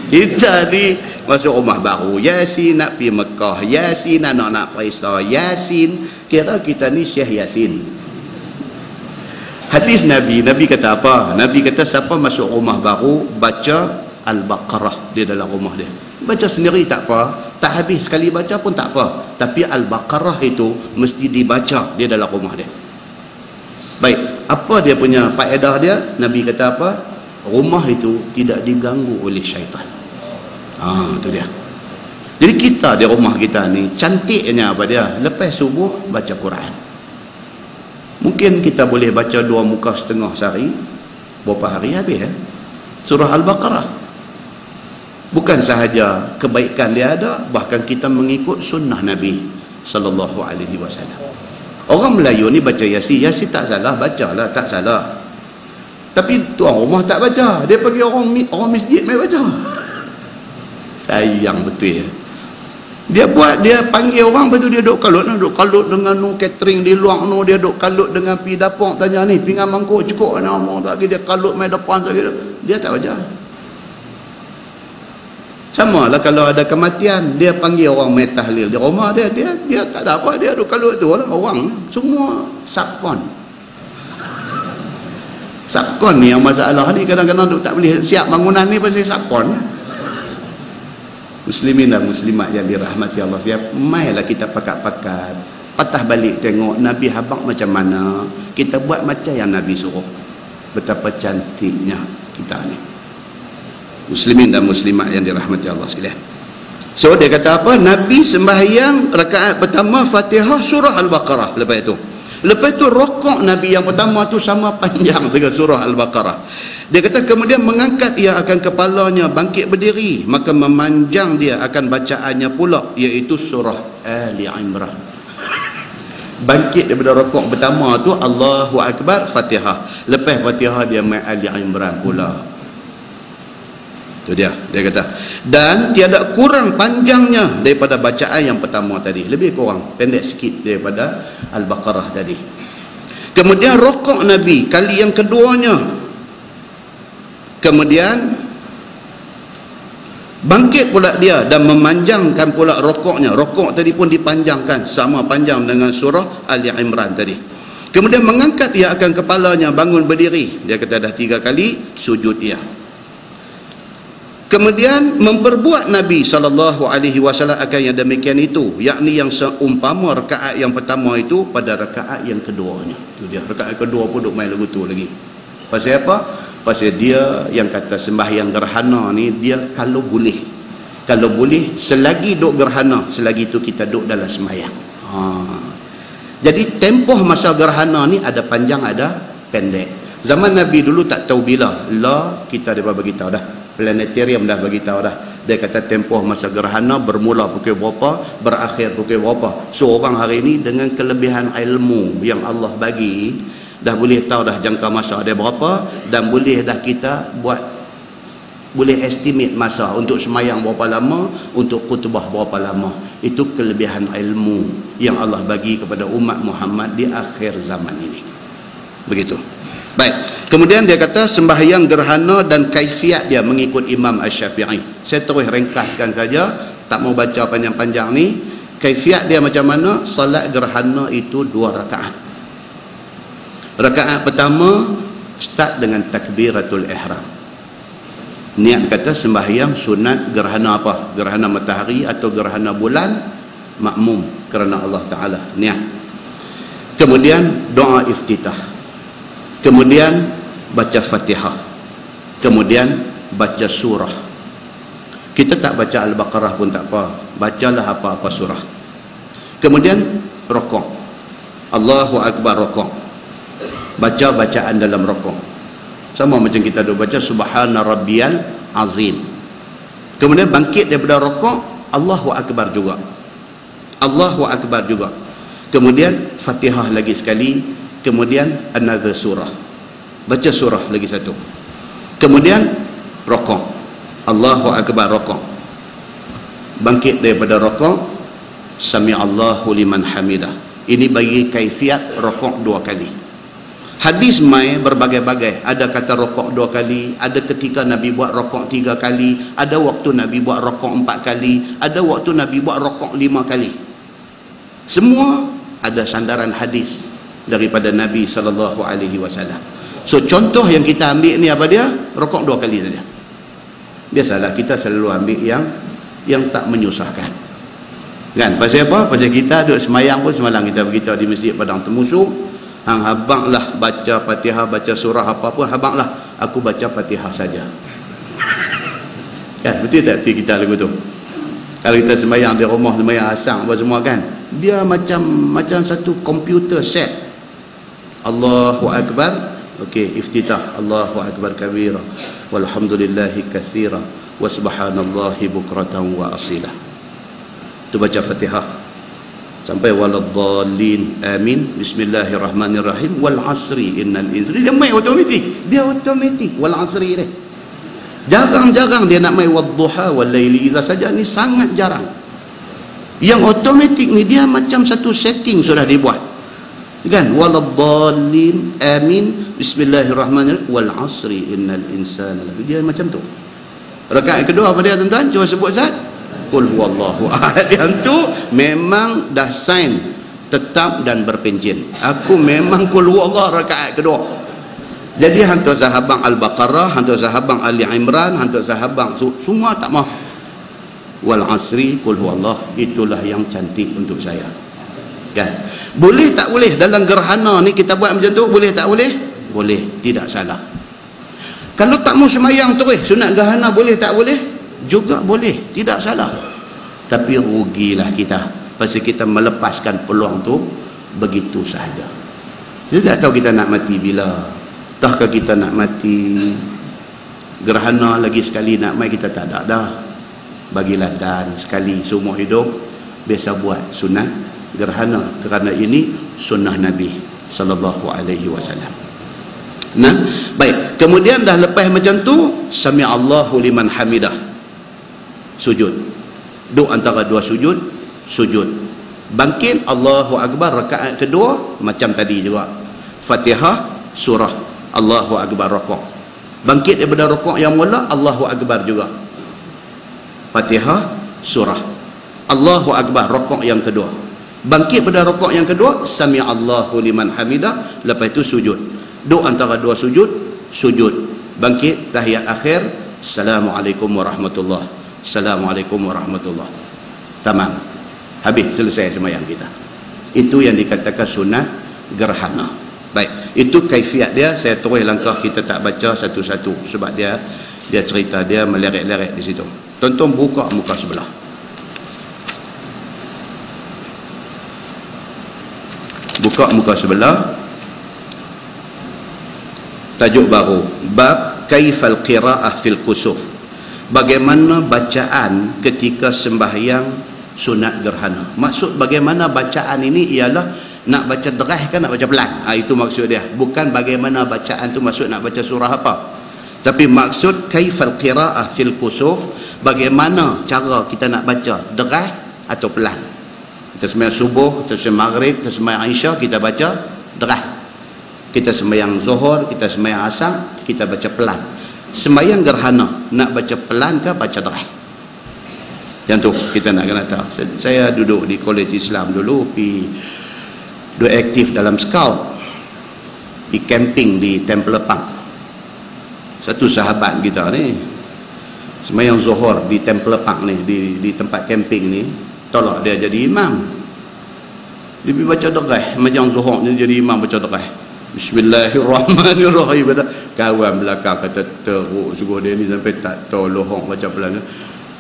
Kita ni masuk rumah baru, Yasin, nak pergi Mekah, Yasin, nak peristah, Yasin, kira kita ni Syekh Yasin. Hadis Nabi kata apa? Nabi kata siapa masuk rumah baru baca Al-Baqarah di dalam rumah dia. Baca sendiri tak apa, tak habis sekali baca pun tak apa, tapi Al-Baqarah itu mesti dibaca di dalam rumah dia. Baik, apa dia punya faedah dia? Nabi kata apa? Rumah itu tidak diganggu oleh syaitan. Itu dia. Jadi kita di rumah kita ni cantiknya apa dia? Lepas subuh baca Quran. Mungkin kita boleh baca 2 muka setengah sehari, berapa hari habis surah Al-Baqarah. Bukan sahaja kebaikan dia ada, bahkan kita mengikut sunnah Nabi sallallahu alaihi wasallam. Orang Melayu ni baca Yasin tak salah, bacalah, tak salah. Tapi tuan rumah tak baca, dia pergi orang masjid mai baca. Sayang betul ya. Dia panggil orang, lepas tu dia duk kalut dengan catering di luar no, dia duk kalut dengan pi dapur, tanya ni pinggan mangkuk cukup ana omong tak, dia kalut mai depan lagi, dia tak baca. Sama lah kalau ada kematian, dia panggil orang mai tahlil di rumah dia tak ada apa, dia duk kalut tu lah. Orang semua subkon ni yang masalah ni, kadang-kadang duk tak boleh siap bangunan ni pasal subkon. Muslimin dan muslimat yang dirahmati Allah sekalian, mailah kita pakat-pakat patah balik tengok Nabi habaq macam mana, kita buat macam yang Nabi suruh. Betapa cantiknya kita ni, muslimin dan muslimat yang dirahmati Allah sekalian. So dia kata apa? Nabi sembahyang rakaat pertama Fatihah surah Al-Baqarah. Lepas itu rokok Nabi yang pertama tu sama panjang dengan surah Al-Baqarah. Dia kata kemudian mengangkat ia akan kepalanya bangkit berdiri, maka memanjang dia akan bacaannya pula, iaitu surah Ali Imran. Bangkit daripada rokok pertama tu Allahu Akbar Fatihah, lepas Fatihah dia main Ali Imran pula. Itu dia kata, dan tiada kurang panjangnya daripada bacaan yang pertama tadi, lebih kurang pendek sikit daripada Al-Baqarah tadi. Kemudian rokok Nabi kali yang keduanya, kemudian bangkit pula dia dan memanjangkan pula rokoknya. Rokok tadi pun dipanjangkan sama panjang dengan surah Ali Imran tadi. Kemudian mengangkat dia akan kepalanya bangun berdiri, dia kata dah 3 kali sujud dia. Kemudian memperbuat Nabi SAW akan yang demikian itu, yakni yang seumpama rakaat yang pertama itu pada rakaat yang keduanya. Itu dia, rakaat kedua pun duk main lagu tu lagi. Pasal apa? Pasal dia yang kata sembahyang gerhana ni, dia kalau boleh selagi duk gerhana, selagi itu kita duk dalam sembahyang. Jadi tempoh masa gerhana ni ada panjang ada pendek. Zaman Nabi dulu tak tahu bila, kita dia bagi tahu dah, planetarium dah bagi tahu dah. Dia kata tempoh masa gerhana bermula pukul berapa, berakhir pukul berapa. So orang hari ni dengan kelebihan ilmu yang Allah bagi, dah boleh tahu dah jangka masa dia berapa, dan boleh dah kita boleh estimate masa untuk semayang berapa lama, untuk khutbah berapa lama. Itu kelebihan ilmu yang Allah bagi kepada umat Muhammad di akhir zaman ini. Begitu. Baik, kemudian dia kata sembahyang gerhana dan kaifiat dia mengikut Imam Asy-Syafi'i. Saya terus ringkaskan saja, tak mau baca panjang-panjang ni. Kaifiat dia macam mana? Salat gerhana itu 2 rakaat. Rakaat pertama start dengan takbiratul ihram. Niat kata sembahyang sunat gerhana apa? Gerhana matahari atau gerhana bulan, makmum kerana Allah Ta'ala, niat. Kemudian doa iftitah, kemudian baca Fatihah, kemudian baca surah. Kita tak baca Al-Baqarah pun tak apa, bacalah apa-apa surah. Kemudian rokok, Allahu Akbar rokok, baca bacaan dalam rokok. Sama macam kita duk baca subhana rabbiyal azim. Kemudian bangkit daripada rukuk, Allahu akbar juga. Allahu akbar juga. Kemudian Fatihah lagi sekali, kemudian another surah. Baca surah lagi satu. Kemudian rukuk. Allahu akbar rukuk. Bangkit daripada rukuk, sami'allahu liman hamidah. Ini bagi kaifiat rukuk 2 kali. Hadis mai berbagai-bagai. Ada kata rokok 2 kali, ada ketika Nabi buat rokok 3 kali, ada waktu Nabi buat rokok 4 kali, ada waktu Nabi buat rokok 5 kali. Semua ada sandaran hadis daripada Nabi SAW. So contoh yang kita ambil ni apa dia? Rokok 2 kali saja. Biasalah kita selalu ambil yang tak menyusahkan. Kan? Pasal apa? Pasal kita duduk semayang pun semalam kita beritahu di Masjid Padang Temusuk, hang habang lah baca Fatihah, baca surah apa pun, habang lah aku baca Fatihah saja. Kan, betul tak hati kita lagu tu? Kalau kita sembahyang di rumah, sembahyang asang apa semua kan, dia macam satu komputer set. Allahu akbar, okey, iftitah, Allahu akbar kabira, walhamdulillahi katsira, wa subhanallahi bukratan wa asila. Tu baca Fatihah sampai waladdallin amin, bismillahirrahmanirrahim, wal asri innal insana, dia main automatik, wal asri dia jarang-jarang dia nak main wadduha wal laili idza saja, ni sangat jarang. Yang automatik ni dia macam satu setting sudah dibuat kan, waladdallin amin, bismillahirrahmanirrahim, wal asri innal insana, dia macam tu. Rakaat kedua apa dia tuan-tuan, cuba sebut Zat, Qul huwallahu ahad. Yang tu memang dah sign tetap dan berpencin. Aku memang Qul huwallahu rakaat kedua. Jadi hantar sahabang Al-Baqarah, hantar sahabang Ali Imran, hantar sahabang semua tak mau. Wal asri Qul huwallahu, itulah yang cantik untuk saya. Kan? Boleh tak boleh dalam gerhana ni kita buat macam tu? Boleh tak boleh? Boleh, tidak salah. Kalau tak mau semayang terus sunat gerhana, boleh tak boleh? Juga boleh, tidak salah. Tapi rugilah kita pasal kita melepaskan peluang tu begitu sahaja. Kita tak tahu kita nak mati bila. Tahkah kita nak mati gerhana lagi sekali nak mai, kita tak ada dah. Bagilah dan sekali seumur hidup biasa buat sunat gerhana, kerana ini sunnah Nabi sallallahu alaihi wasallam. Nah, baik. Kemudian dah lepas macam tu, sami'allahu liman hamidah. Sujud, duduk antara 2 sujud, bangkit Allahu akbar rakaat kedua macam tadi juga, Fatihah surah, Allahu akbar rukuk, bangkit daripada rukuk yang mula, Allahu akbar juga, Fatihah surah, Allahu akbar rukuk yang kedua, bangkit pada rukuk yang kedua, sami'allahu liman hamidah, lepas itu sujud, duduk antara 2 sujud, bangkit tahiyat akhir, assalamualaikum warahmatullahi, assalamualaikum warahmatullahi, tamam, habis, selesai sembahyang kita. Itu yang dikatakan sunat gerhana. Baik, itu kaifiat dia. Saya terus langkah, kita tak baca satu-satu sebab dia cerita dia meleret-leret di situ. Tonton buka muka sebelah. Buka muka sebelah. Tajuk baru, bab kaifal qiraah fil kusuf. Bagaimana bacaan ketika sembahyang sunat gerhana. Maksud bagaimana bacaan ini ialah nak baca derah kan nak baca pelan. Itu maksud dia. Bukan bagaimana bacaan tu maksud nak baca surah apa. Tapi maksud kaifal qiraah fil kusuf, bagaimana cara kita nak baca derah atau pelan. Kita sembahyang subuh, kita sembahyang maghrib, kita sembahyang isya, kita baca derah. Kita sembahyang zuhur, kita sembahyang asar, kita baca pelan. Sembahyang gerhana nak baca pelan ke baca derah? Yang tu kita nak kena tahu. Saya duduk di Kolej Islam dulu, duduk aktif dalam scout, di camping di Temple Park. Satu sahabat kita ni sembahyang zuhur di Temple Park ni, di tempat camping ni, tolak dia jadi imam. Dia pergi baca derah macam zuhur ni, jadi imam baca derah. Bismillahirrahmanirrahim. Kawan belakang kata teruk suruh dia ni sampai tak tahu lohong baca pelan.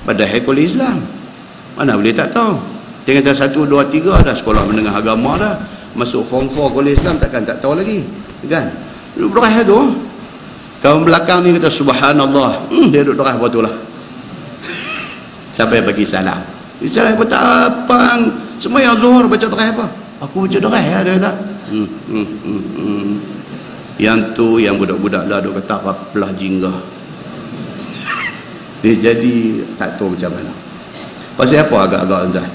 Padahal Kolej Islam, mana boleh tak tahu. Tingkatan 1, 2, 3 dah sekolah menengah agama dah. Masuk form 4 Kolej Islam takkan tak tahu lagi kan. Berah tu. Kawan belakang ni kata subhanallah, dia duduk derah betul lah. Sampai bagi salam. Salam kata apa? Semua yang zuhur baca derah apa? Aku baca derah ya, dia kata. Yang tu yang budak-budak lah duk kata apalah jingga. Dia jadi tak tahu macam mana. Pasal apa agak-agak tuan?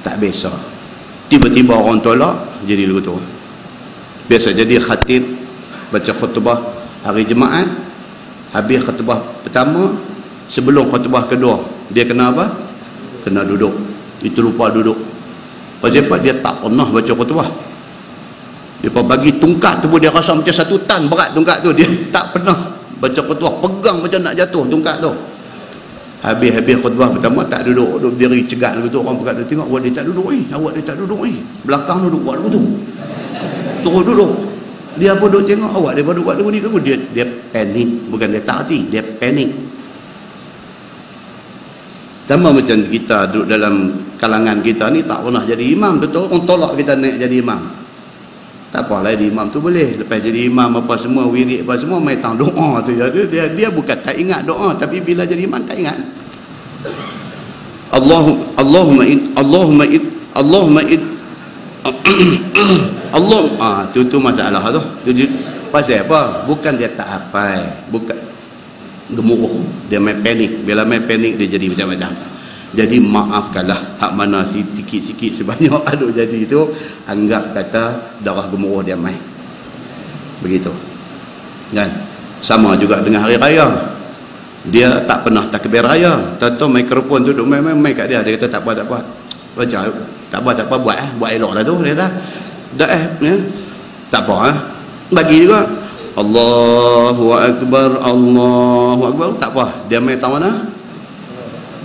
Tak biasa. Tiba-tiba orang tolak jadi begitu. Biasa jadi khatib baca khutbah hari Jumaat, habis khutbah pertama, sebelum khutbah kedua dia kena apa? Kena duduk. Itu lupa duduk. Pasal apa? Dia tak pernah baca khutbah. Dia bagi tungkat tu pun dia rasa macam 1 tan berat tungkat tu. Dia tak pernah baca khutbah, pegang macam nak jatuh tungkat tu. Habis khutbah pertama tak duduk, duduk berdiri cegat begitu. Orang pekat dia tengok, awak dia tak duduk awak dia tak duduk belakang duduk buat begitu. Terus duduk. Dia pun duduk tengok, awak dia buat begini ke? Dia panik, bukan dia tak hati, dia panik. Sama macam kita duduk dalam kalangan kita ni tak pernah jadi imam, betul orang tolak kita naik jadi imam. Tak apalah, jadi imam tu boleh. Lepas jadi imam apa semua, wirid apa semua, main tang doa tu. Dia bukan tak ingat doa, tapi bila jadi imam tak ingat. Allahumma tu masalah tu. Pasal apa? Bukan dia tak hafal, bukan gemuruh, dia main panik. Bila main panik dia jadi macam-macam. Jadi maafkanlah hak mana sikit-sikit sebanyak aduk jadi itu, anggap kata darah gemuruh dia main. Begitu. Kan? Sama juga dengan hari raya. Dia tak pernah takbir raya. Tahu mikrofon tu duk main kat dia. Dia kata tak apa. Baca tak apa buat elok dah tu. Dia kata dah ya. Tak apa bagi juga Allahu Akbar, tak apa. Dia main tang mana?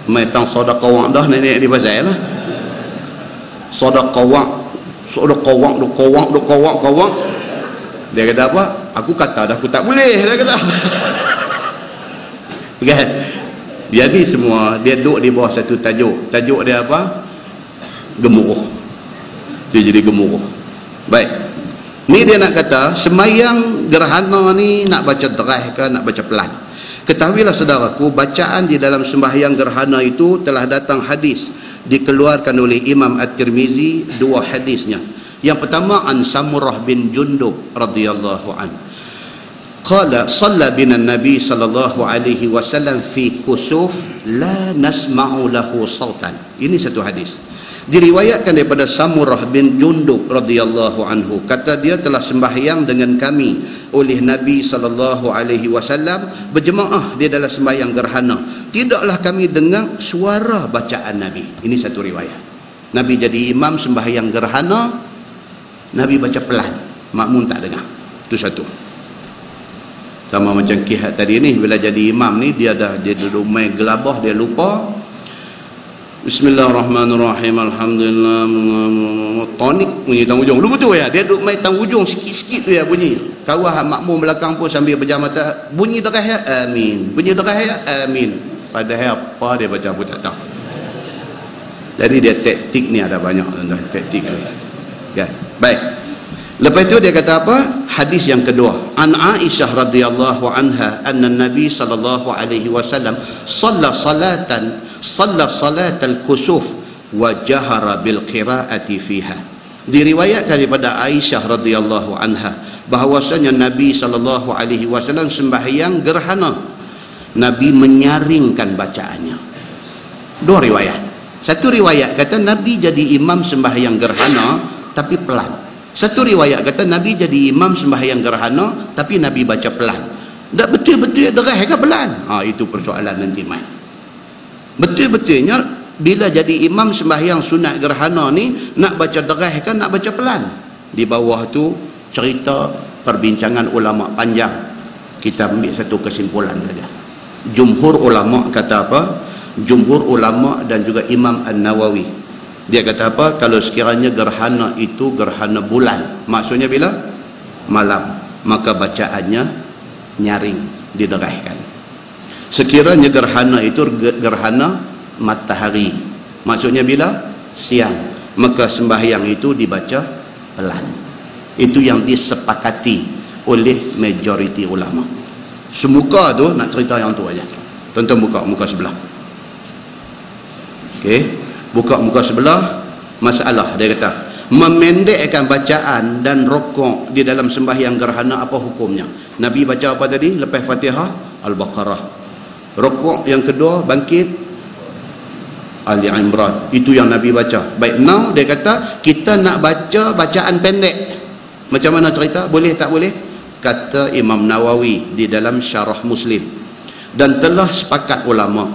Main tang sedekah wang dah nenek di pasal lah. Sedekah wang kawang. Dia kata apa? Aku kata dah aku tak boleh, dia kata. Kan? Jadi semua dia duduk di bawah satu tajuk. Tajuk dia apa? Gemuruh. Dia jadi gemuruh. Baik. Ni dia nak kata sembahyang gerhana ni nak baca derah ke nak baca pelan. Ketahuilah saudaraku, bacaan di dalam sembahyang gerhana itu telah datang hadis dikeluarkan oleh Imam At-Tirmizi, 2 hadisnya. Yang pertama an Samurah bin Jundub radhiyallahu an. Qala shalla bina Nabi sallallahu alaihi wasallam fi kusuf la nasma'u lahu sautan. Ini satu hadis. Diriwayatkan daripada Samurah bin Jundub radhiyallahu anhu, kata dia telah sembahyang dengan kami oleh Nabi sallallahu alaihi wasallam berjemaah di dalam sembahyang gerhana. Tidaklah kami dengar suara bacaan Nabi. Ini satu riwayat. Nabi jadi imam sembahyang gerhana, Nabi baca pelan, makmum tak dengar. Itu satu. Sama macam Kihat tadi ni, bila jadi imam ni dia duduk main gelabah, dia lupa Bismillahirrahmanirrahim, alhamdulillah, tonik bunyi tang ujung. Lu betul ya, dia duduk main tang ujung sikit-sikit tu ya bunyi. Kawah makmum belakang pun sambil berjam mata, bunyi derah ya amin, bunyi derah ya amin. Padahal apa dia baca pun tak tahu. Jadi dia taktik ni ada banyak tuan-tuan, taktik ni. Kan? Baik. Lepas itu dia kata apa? Hadis yang kedua. An Aisyah radhiyallahu anha anna Nabi sallallahu alaihi wasallam shalla salat al-kusuf wa jahara bil qiraati fiha. Diriwayatkan daripada Aisyah radhiyallahu anha bahwasanya Nabi sallallahu alaihi wasallam sembahyang gerhana, Nabi menyaringkan bacaannya. 2 riwayat. Satu riwayat kata Nabi jadi imam sembahyang gerhana tapi pelan. Satu riwayat kata Nabi jadi imam sembahyang gerhana tapi Nabi baca pelan. Tak betul-betul derah ke pelan? Itu persoalan nanti mai. Betul-betulnya bila jadi imam sembahyang sunat gerhana ni nak baca derah kan nak baca pelan. Di bawah tu cerita perbincangan ulama panjang. Kita ambil satu kesimpulan saja. Jumhur ulama kata apa? Jumhur ulama dan juga Imam An-Nawawi, dia kata apa? Kalau sekiranya gerhana itu gerhana bulan, maksudnya bila? Malam, maka bacaannya nyaring, diderahkan. Sekiranya gerhana itu gerhana matahari, maksudnya bila? Siang, maka sembahyang itu dibaca pelan. Itu yang disepakati oleh majoriti ulama. Semuka tu nak cerita yang tu aja. Tonton buka muka sebelah. Okey, buka muka sebelah. Masalah dia kata, memendekkan bacaan dan rokok di dalam sembahyang gerhana, apa hukumnya? Nabi baca apa tadi lepas Fatihah? Al-Baqarah. Rokok yang kedua bangkit Ali Imran. Itu yang Nabi baca. Baik, now dia kata kita nak baca bacaan pendek. Macam mana cerita? Boleh tak boleh? Kata Imam Nawawi di dalam Syarah Muslim, dan telah sepakat ulama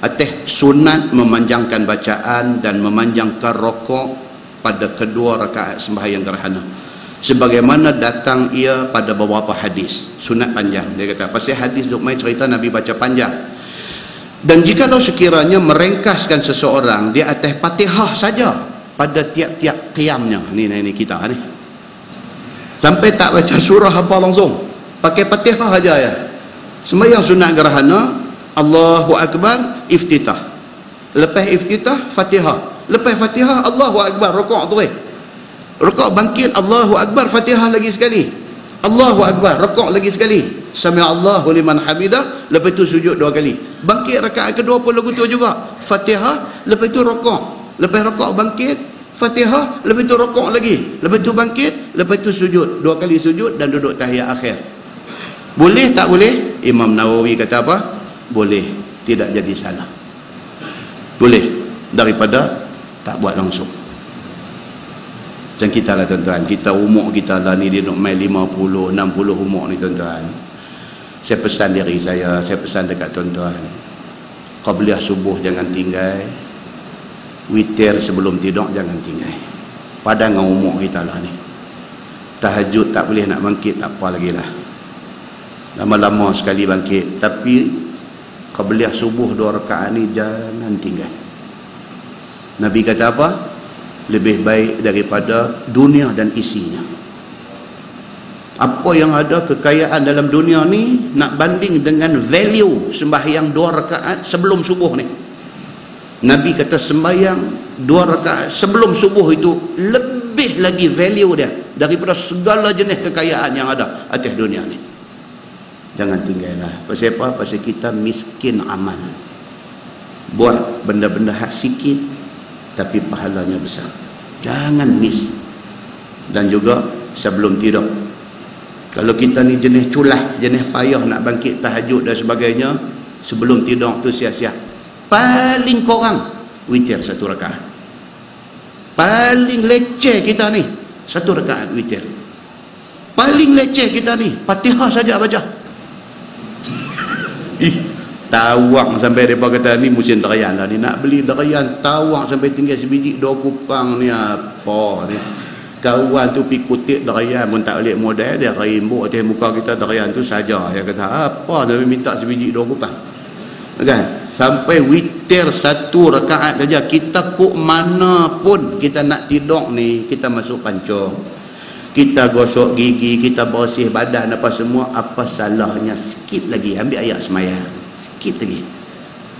atas sunat memanjangkan bacaan dan memanjangkan rokok pada kedua rakaat sembahyang gerhana, sebagaimana datang ia pada beberapa hadis. Sunat panjang, dia kata pasal hadis duk mai cerita Nabi baca panjang. Dan jikalau sekiranya merengkaskan seseorang di atas Fatihah saja pada tiap-tiap qiyamnya, ni kita ni sampai tak baca surah apa langsung, pakai Fatihah aja ya, sembahyang sunat gerhana, Allahu Akbar, iftitah, lepas iftitah Fatihah, lepas Fatihah Allahu Akbar, rukuk terus, rukuk bangkit Allahu Akbar, Fatihah lagi sekali, Allahu Akbar, rukuk lagi sekali, sami Allahu liman hamidah, lepas itu sujud 2 kali, bangkit rakaat kedua pun lagu tu juga, Fatihah, lepas itu rukuk, lepas rukuk bangkit Fatihah, lepas itu rukuk lagi, lepas itu bangkit, lepas itu sujud 2 kali sujud dan duduk tahiyat akhir. Boleh tak boleh? Imam Nawawi kata apa? Boleh, tidak jadi salah. Boleh daripada tak buat langsung. Macam kita lah tuan-tuan, kita umur kita lah ni dia nak main 50, 60 umur ni tuan-tuan. Saya pesan diri saya pesan dekat tuan-tuan, qabliyah subuh jangan tinggal, witir sebelum tidur jangan tinggal. Pada dengan umur kita lah ni, tahajud tak boleh nak bangkit, tak apa lagi lah, lama-lama sekali bangkit, tapi qabliyah subuh 2 rakaat ni jangan tinggal. Nabi kata apa? Lebih baik daripada dunia dan isinya. Apa yang ada kekayaan dalam dunia ni nak banding dengan value sembahyang 2 rakaat sebelum subuh ni. Nabi kata sembahyang 2 rakaat sebelum subuh itu lebih lagi value dia daripada segala jenis kekayaan yang ada atas dunia ni. Jangan tinggallah. Pasal apa? Pasal kita miskin amal. Buat benda-benda hak sikit tapi pahalanya besar. Jangan miss. Dan juga sebelum tidur, kalau kita ni jenis culah, jenis payah nak bangkit tahajud dan sebagainya, sebelum tidur tu siap-siap. Paling korang witir 1 rakaat. Paling leceh kita ni 1 rakaat witir. Paling leceh kita ni Fatihah saja baca. Tawang sampai mereka kata ni musim derayan lah ni, nak beli derayan tawang sampai tinggal sebiji 2 kupang ni apa ni. Kawan tu pergi kutip derayan pun tak boleh modal, dia rimbuk atas muka kita derayan tu saja. Dia kata apa tapi minta sebiji 2 kupang kan, sampai witir 1 rakaat saja. Kita kok mana pun kita nak tidur ni, kita masuk pancung, kita gosok gigi, kita bersih badan apa semua, apa salahnya sikit lagi ambil ayat semayang, sikit lagi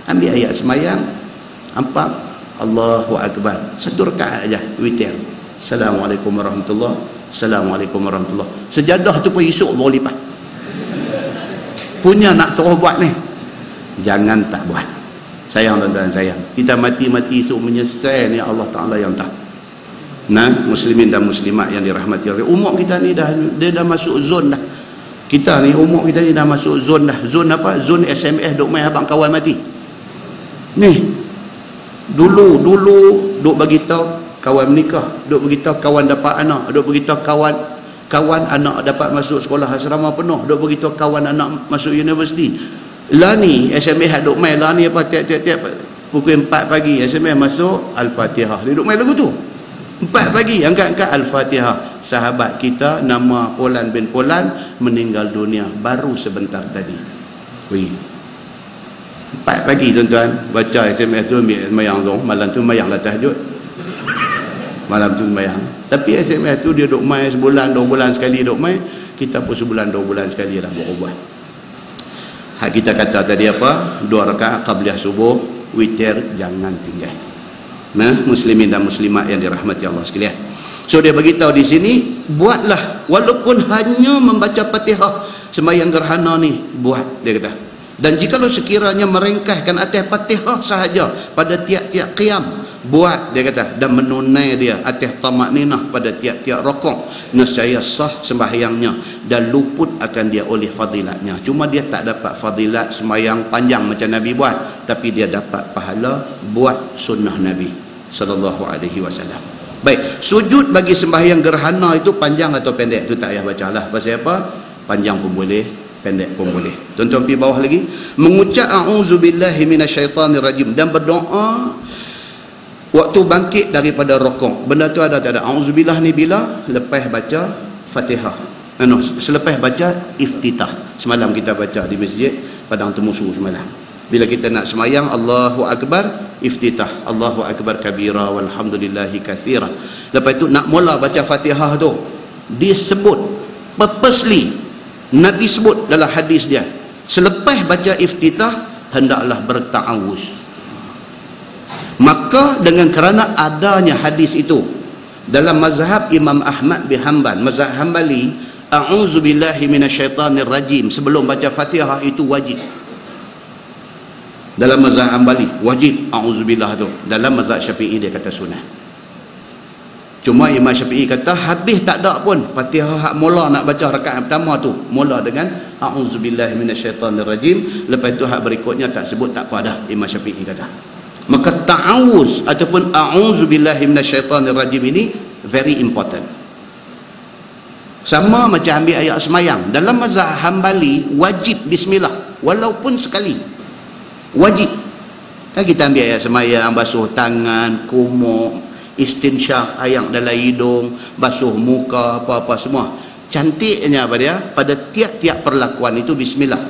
ambil ayat semayang, nampak Allahu Akbar 1 rakaat aja witir, Assalamualaikum warahmatullahi, Assalamualaikum warahmatullahi. Sejadah tu pun esok baru lipat. Punya nak suruh buat ni, jangan tak buat. Sayang tuan-tuan, sayang. Kita mati-mati esok menyesal ni Allah Ta'ala yang tahu. Nah, muslimin dan muslimat yang dirahmati Allah, umur kita ni dah masuk zon dah. Kita ni umur kita ni dah masuk zon dah. Zon apa? Zon SMS duk main abang kawan mati. Ni dulu duk bagi tahu kawan menikah, duk bagi tahu kawan dapat anak, duk bagi tahu kawan anak dapat masuk sekolah asrama penuh, duk bagi tahu kawan anak masuk universiti. Lah ni SMS duk main lah ni apa, tiap-tiap pukul 4 pagi SMS masuk Al-Fatihah, dia duk main lagu tu 4 pagi, angkat-angkat Al-Fatihah. Sahabat kita nama Polan bin Polan meninggal dunia baru sebentar tadi. Wih, 4 pagi tuan-tuan baca SMS tu, ambil semayang tu, malam tu semayang lah tahajud, malam tu semayang. Tapi SMS tu dia duk main sebulan 2 bulan sekali duk main, kita pun sebulan 2 bulan sekali lah berubah. Hak kita kata tadi apa? 2 rakaat qabliyah subuh witir jangan tinggal. Nah, muslimin dan muslimat yang dirahmati Allah sekalian. So dia beritahu di sini, buatlah walaupun hanya membaca Fatihah sembahyang gerhana ni buat, dia kata. Dan jikalau sekiranya merengkahkan atas Fatihah sahaja pada tiap-tiap qiyam, buat, dia kata, dan menunai dia atas tamakninah pada tiap-tiap rakaat, nescaya sah sembahyangnya dan luput akan dia oleh fadilatnya. Cuma dia tak dapat fadilat sembahyang panjang macam Nabi buat, tapi dia dapat pahala buat sunnah Nabi sallallahu alaihi wasallam. Baik, sujud bagi sembahyang gerhana itu panjang atau pendek tu tak payah bacalah. Pasal apa? Panjang pun boleh, pendek pun boleh. Tuan-tuan pergi bawah lagi, mengucap a'udzubillahi minasyaitanirrajim dan berdoa waktu bangkit daripada rukuk. Benda tu ada tak ada? Auzubillah ni bila? Lepas baca Fatihah. Selepas baca iftitah. Semalam kita baca di masjid Padang Temusu semalam. Bila kita nak semayang, Allahu Akbar, iftitah. Allahu Akbar kabira walhamdulillahi kathira. Lepas itu nak mula baca Fatihah tu, disebut purposely, Nabi sebut dalam hadis dia, selepas baca iftitah hendaklah berta'awuz. Maka dengan kerana adanya hadis itu dalam mazhab Imam Ahmad bin Hanbal, mazhab Hanbali, a'udzubillahi minasyaitanirrajim sebelum baca Fatihah itu wajib. Dalam mazhab Hanbali wajib a'udzubillah tu. Dalam mazhab Syafi'i dia kata sunnah. Cuma Imam Syafi'i kata habis tak ada pun Fatihah hak mula nak baca rakaat pertama tu mula dengan a'udzubillahi minasyaitanirrajim, lepas tu hak berikutnya tak sebut, tak apa dah. Imam Syafi'i kata. Maka ta'awuz ataupun a'udzubillahi minasyaitanirrajim ini very important. Sama macam ambil ayat semayang. Dalam mazhab Hanbali wajib bismillah walaupun sekali. Wajib. Kan kita ambil ayat semayang, basuh tangan, kumur, istinsyak, air dalam hidung, basuh muka, apa-apa semua. Cantiknya apa dia? Pada tiap-tiap perlakuan itu bismillah.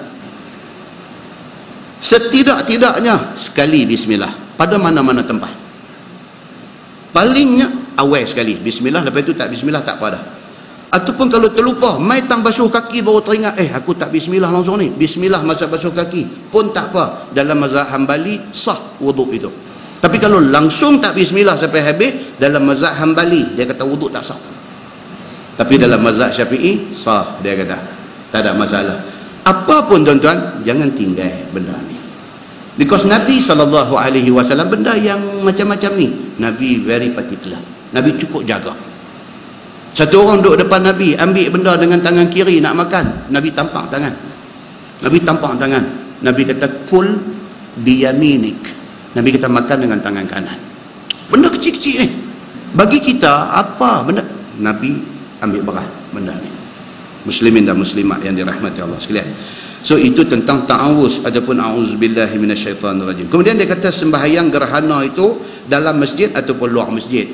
Setidak-tidaknya sekali bismillah pada mana-mana tempat. Palingnya awal sekali bismillah, lepas itu tak bismillah tak apa dah. Ataupun kalau terlupa mai tang basuh kaki baru teringat, aku tak bismillah langsung ni, bismillah masa basuh kaki pun tak apa. Dalam mazhab Hanbali sah wuduk itu. Tapi kalau langsung tak bismillah sampai habis, dalam mazhab Hanbali dia kata wuduk tak sah. Tapi dalam mazhab Syafi'i sah, dia kata tak ada masalah. Apa pun tuan-tuan, jangan tinggal benda ni. Because Nabi SAW benda yang macam-macam ni Nabi very particular. Nabi cukup jaga. Satu orang duduk depan Nabi, ambil benda dengan tangan kiri nak makan, Nabi tampang tangan. Nabi tampang tangan. Nabi kata kul biyaminik. Nabi kata makan dengan tangan kanan. Benda kecil-kecil ni bagi kita apa benda, Nabi ambil berat benda ni. Muslimin dan muslimat yang dirahmati Allah sekalian. So itu tentang ta'awuz ataupun a'udzubillahi minasyaitanirrajim. Kemudian dia kata sembahyang gerhana itu dalam masjid ataupun luar masjid.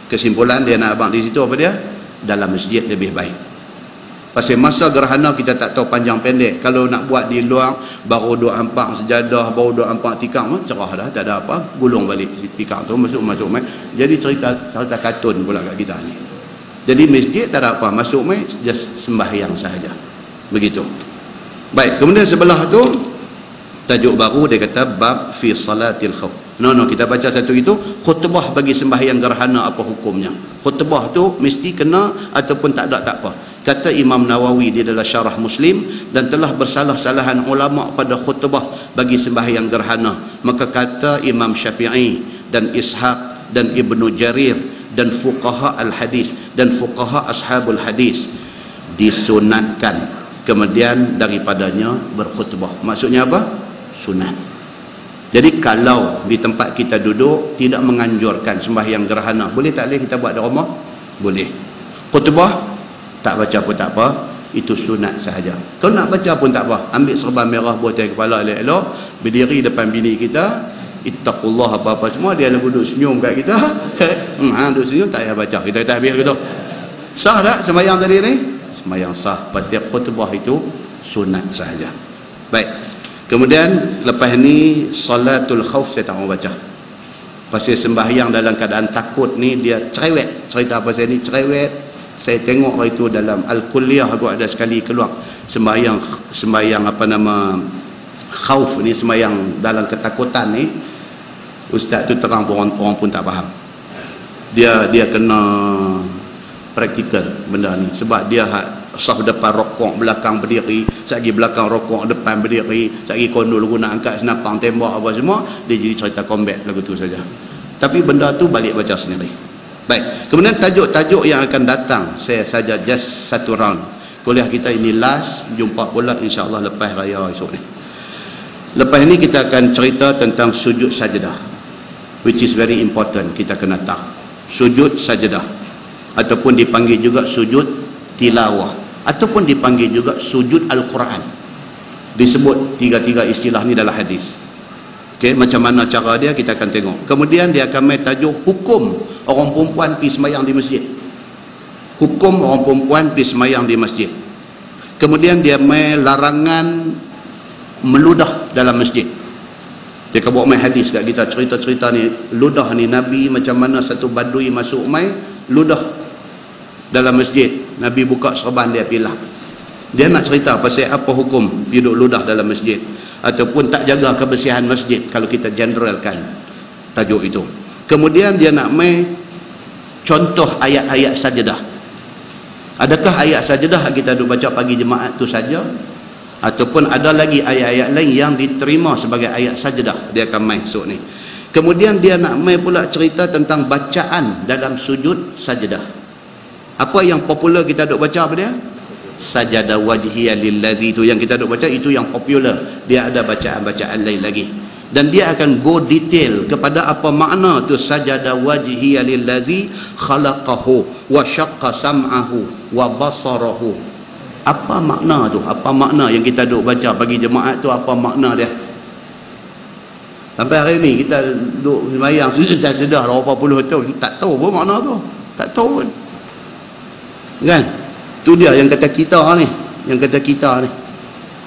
Kesimpulan dia nak abang di situ apa dia? Dalam masjid lebih baik. Pasal masa gerhana kita tak tahu panjang pendek. Kalau nak buat di luar, baru duk hampak sejadah, baru duk hampak tikar, cerah dah, tak ada apa, gulung balik tikar tu, masuk. Jadi cerita kartun pula kat kita ni. Jadi masjid tak ada apa, masuk mai just sembahyang sahaja. Begitu. Baik, kemudian sebelah tu tajuk baru dia kata bab fi salatil khauf. Kita baca satu itu, khutbah bagi sembahyang gerhana apa hukumnya. Khutbah tu mesti kena ataupun tak ada tak apa. Kata Imam Nawawi di dalam syarah Muslim, dan telah bersalah-salahan ulama pada khutbah bagi sembahyang gerhana. Maka kata Imam Syafi'i dan Ishaq dan Ibnu Jarir dan fuqaha al-hadis dan fuqaha ashabul hadis, disunatkan kemudian daripadanya berkhutbah. Maksudnya apa? Sunat. Jadi kalau di tempat kita duduk tidak menganjurkan sembahyang gerhana, boleh tak boleh kita buat di rumah? Boleh. Khutbah tak baca pun tak apa, itu sunat sahaja. Kalau nak baca pun tak apa, ambil serban merah buat atas kepala elok-elok, berdiri depan bini kita, ittaqullah apa-apa semua, dia lalu duduk senyum kat kita. Duduk senyum tak payah baca, kita kata habis gitu. Sah tak sembahyang tadi ni? Sembahyang sah. Pasal khutbah itu sunat sahaja. Baik. Kemudian lepas ni salatul khauf saya tak mau baca. Pasal sembahyang dalam keadaan takut ni dia cerewet. Cerita pasal ni cerewet. Saya tengok itu dalam Al-Kulliyah aku ada sekali keluar sembahyang apa nama khauf ni, sembahyang dalam ketakutan ni. Ustaz tu terang orang pun tak faham. Dia kena praktikal benda ni sebab dia saf depan rokok, belakang berdiri, sekali belakang rokok, depan berdiri, sekali kondol guna angkat senapang tembak apa semua, dia jadi cerita combat lagu tu saja. Tapi benda tu balik baca sendiri. Baik, kemudian tajuk-tajuk yang akan datang, saya saja just satu round. Kuliah kita ini last, jumpa pula insya-Allah lepas raya esok ni. Lepas ni kita akan cerita tentang sujud sajdah, which is very important, kita kena tahu. Sujud sajdah ataupun dipanggil juga sujud tilawah ataupun dipanggil juga sujud Al-Quran. Disebut tiga-tiga istilah ni dalam hadis. Okey, macam mana cara dia kita akan tengok. Kemudian dia akan main tajuk hukum orang perempuan pergi sembahyang di masjid. Hukum orang perempuan pergi sembahyang di masjid. Kemudian dia main larangan meludah dalam masjid. Dia akan bawa main hadis kat kita, cerita-cerita ni. Ludah ni Nabi macam mana satu badui masuk main ludah dalam masjid. Nabi buka serban dia pilah. Dia nak cerita pasal apa hukum duduk ludah dalam masjid ataupun tak jaga kebersihan masjid kalau kita generalkan tajuk itu. Kemudian dia nak main contoh ayat-ayat sajdah. Adakah ayat sajdah kita duk baca pagi jemaat tu saja ataupun ada lagi ayat-ayat lain yang diterima sebagai ayat sajdah? Dia akan main esok ni. Kemudian dia nak main pula cerita tentang bacaan dalam sujud sajdah. Apa yang popular kita duk baca apa dia? Sajada wajhiya lillazi, itu yang kita duk baca, itu yang popular. Dia ada bacaan-bacaan lain lagi. Dan dia akan go detail kepada apa makna tu sajada wajhiya lillazi khalaqahu wa syaqqa sam'ahu wa basarahu. Apa makna tu? Apa makna yang kita duk baca bagi jemaat tu, apa makna dia? Sampai hari ni kita duk sembahyang sujud sajdah dah berapa puluh tahun, tak tahu pun makna tu. Tak tahu pun. Kan? Tu dia yang kata kita ni, yang kata kita ni.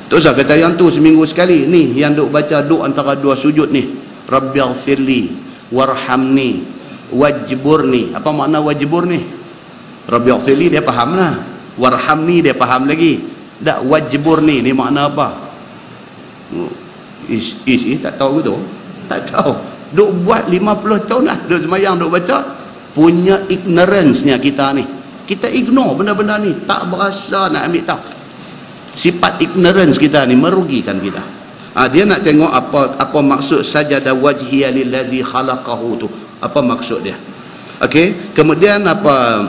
Tak usah kata yang tu seminggu sekali. Ni yang duk baca duk antara dua sujud ni. Rabbighfirli warhamni wajburni. Apa makna wajburni? Rabbighfirli dia faham lah. Warhamni dia faham lagi. Tak, wajburni ni makna apa? Tak tahu gitu. Tak tahu. Duk buat 50 tahun dah duk sembahyang duk baca, punya ignorance-nya kita ni. Kita ignore benda-benda ni, tak berasa nak ambil tahu. Sifat ignorance kita ni merugikan kita. Dia nak tengok apa maksud sajada wajhiya lillazi khalaqahu tu. Apa maksud dia? Okey, kemudian apa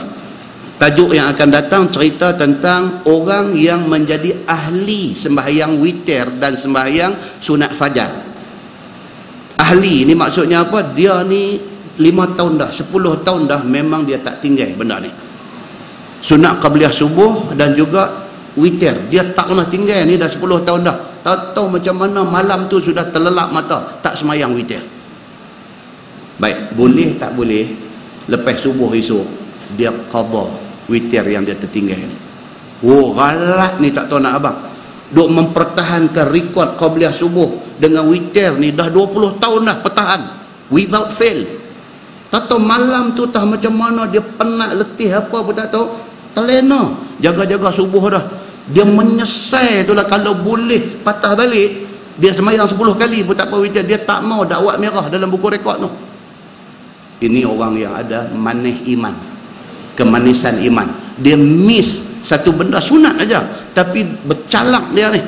tajuk yang akan datang, cerita tentang orang yang menjadi ahli sembahyang witir dan sembahyang sunat fajar. Ahli ni maksudnya apa? Dia ni 5 tahun dah, 10 tahun dah memang dia tak tinggal benda ni. Sunat qabliyah subuh dan juga witir, dia tak pernah tinggal ni dah 10 tahun dah. Tak tahu macam mana malam tu sudah terlelap mata tak semayang witir. Baik, boleh tak boleh lepas subuh esok dia qada witir yang dia tertinggal ni? Oh, galat ni tak tahu nak abang. Duk mempertahankan rekod qabliyah subuh dengan witir ni dah 20 tahun dah pertahan without fail. Tak tahu malam tu tak macam mana dia penat letih apa pun tak tahu, terlena jaga-jaga subuh dah. Dia menyesal tu lah kalau boleh patah balik dia semayang 10 kali pun tak apa witir. Dia tak mau dakwat merah dalam buku rekod tu. Ini orang yang ada manis iman, kemanisan iman. Dia miss satu benda sunat aja tapi bercalak dia ni.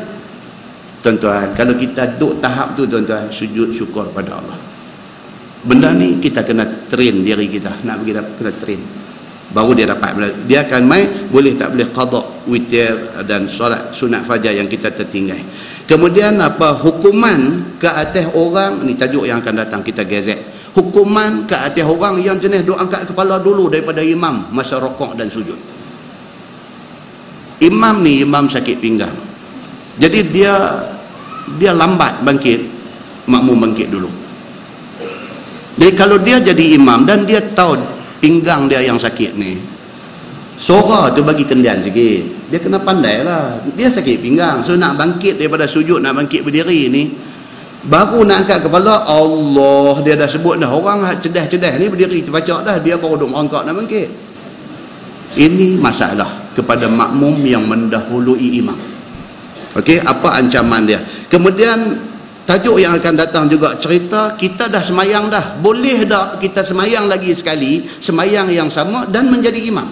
Tuan-tuan, kalau kita duduk tahap tu tuan-tuan, sujud syukur pada Allah. Benda ni kita kena train diri kita, nak pergi kena train baru dia dapat. Dia akan main boleh tak boleh qada witir dan solat sunat fajar yang kita tertinggal. Kemudian apa hukuman ke atas orang ni, tajuk yang akan datang kita gazet. Hukuman ke atas orang yang jenis duk angkat kepala dulu daripada imam masa rokok dan sujud. Imam ni imam sakit pinggang, jadi dia lambat bangkit, makmum bangkit dulu. Jadi kalau dia jadi imam dan dia tahu pinggang dia yang sakit ni, suara tu bagi kendian sikit, dia kena pandai lah. Dia sakit pinggang, so nak bangkit daripada sujud, nak bangkit berdiri ni, baru nak angkat kepala, Allah, dia dah sebut dah. Orang cedah-cedah ni berdiri terpacak dah, dia baru duk merangkak nak bangkit. Ini masalah kepada makmum yang mendahului imam. Okey, apa ancaman dia? Kemudian tajuk yang akan datang juga cerita, kita dah semayang dah, boleh tak kita semayang lagi sekali, semayang yang sama dan menjadi imam?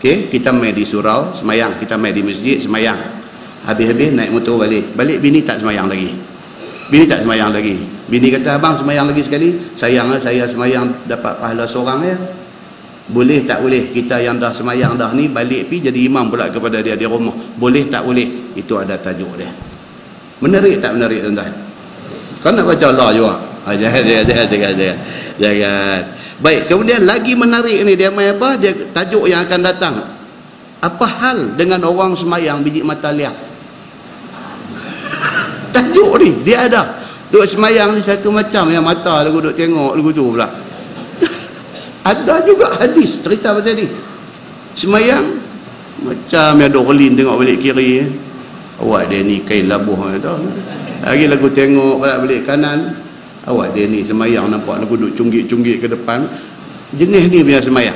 Okey, kita mai di surau semayang, kita mai di masjid semayang. Habis-habis naik motor balik. Balik bini tak semayang lagi. Bini tak semayang lagi. Bini kata, abang semayang lagi sekali. Sayanglah saya semayang dapat pahala seorang ya. Boleh tak boleh kita yang dah semayang dah ni balik pi jadi imam pula kepada dia di rumah. Boleh tak boleh? Itu ada tajuk dia. Menarik tak menarik tuan-tuan? Kau nak baca Allah juga? Jangan. Baik, kemudian lagi menarik ni dia main apa? Dia tajuk yang akan datang. Apa hal dengan orang semayang biji mata liang? Tajuk ni dia ada. Duk semayang ni satu macam yang mata lagu duk tengok lagu tu pula. Ada juga hadis cerita pasal ni. Semayang macam yang duk relin tengok balik kiri. Awak dia ni kain labuh tu. Lagi lagu tengok balik kanan. Awak dia ni semayang nampak lagu duk cunggit-cunggit ke depan. Jenis ni punya semayang.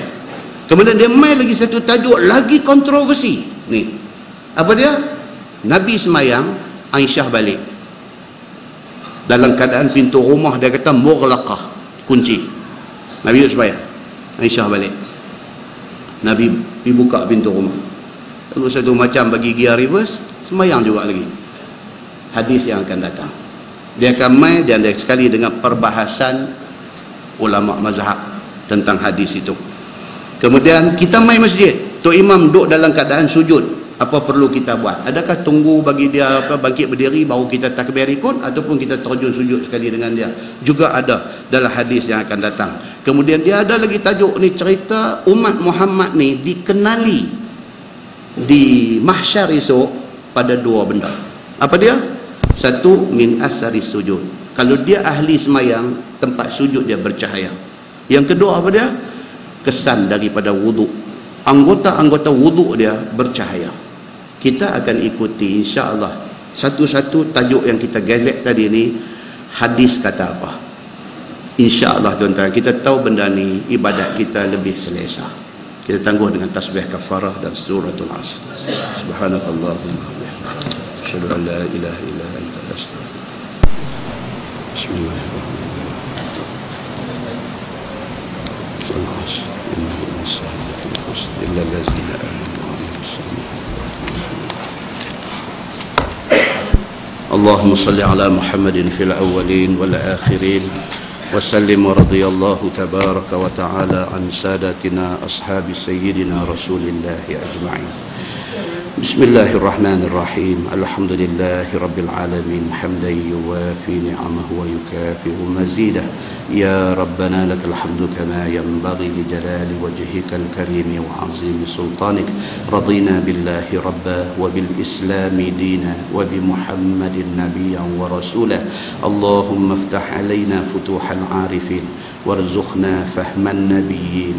Kemudian dia main lagi satu tajuk lagi kontroversi. Ni. Apa dia? Nabi semayang, Aisyah balik. Dalam keadaan pintu rumah dia kata mughlaqah, kunci. Nabi duduk semayang, Aisyah balik. Nabi pergi buka pintu rumah. Lalu satu macam bagi gear reverse, semayang juga lagi. Hadis yang akan datang. Dia akan main dan dia sekali dengan perbahasan ulama mazhab tentang hadis itu. Kemudian kita main masjid, Tok Imam duduk dalam keadaan sujud. Apa perlu kita buat? Adakah tunggu bagi dia bangkit berdiri baru kita takbir ikut, ataupun kita terjun sujud sekali dengan dia? Juga ada dalam hadis yang akan datang. Kemudian dia ada lagi tajuk ni, cerita umat Muhammad ni dikenali di mahsyar esok pada dua benda. Apa dia? Satu, min asari sujud. Kalau dia ahli semayang, tempat sujud dia bercahaya. Yang kedua apa dia? Kesan daripada wuduk. Anggota-anggota wuduk dia bercahaya. Kita akan ikuti insya-Allah satu-satu tajuk yang kita gazet tadi ni, hadis kata apa. Insya-Allah tuan-tuan, kita tahu benda ni ibadat kita lebih selesa. Kita tangguh dengan tasbih kafarah dan suratul Asr. Subhanakallahumma wa bihamdika, asyhadu an la ilaha illa anta, astaghfiruka. Bismillahirrahmanirrahim. إلا الذين آمنوا وعملوا الصالحات. اللهم صل على محمد في الأولين والآخرين وسلم ورضي الله تبارك وتعالى عن سادتنا أصحاب سيدنا رسول الله أجمعين. بسم الله الرحمن الرحيم. الحمد لله رب العالمين حمدا يوافي نعمه ويكافئ مزيده. يا ربنا لك الحمد كما ينبغي لجلال وجهك الكريم وعظيم سلطانك. رضينا بالله ربا وبالإسلام دينا وبمحمد نبيا ورسولا. اللهم افتح علينا فتوح العارفين وارزقنا فهم النبيين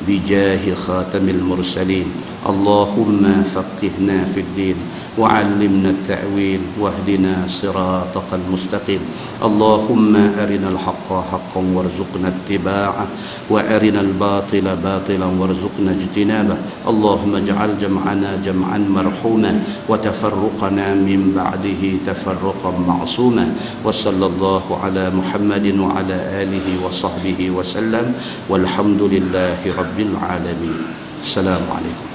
بجاه خاتم المرسلين. اللهم فقهنا في الدين وعلمنا التأويل واهدنا صراطك المستقيم. اللهم أرنا الحق حقا وارزقنا اتباعه وأرنا الباطل باطلا وارزقنا اجتنابه. اللهم اجعل جمعنا جمعا مرحوما وتفرقنا من بعده تفرقا معصوما. وصلى الله على محمد وعلى آله وصحبه وسلم والحمد لله رب العالمين. السلام عليكم.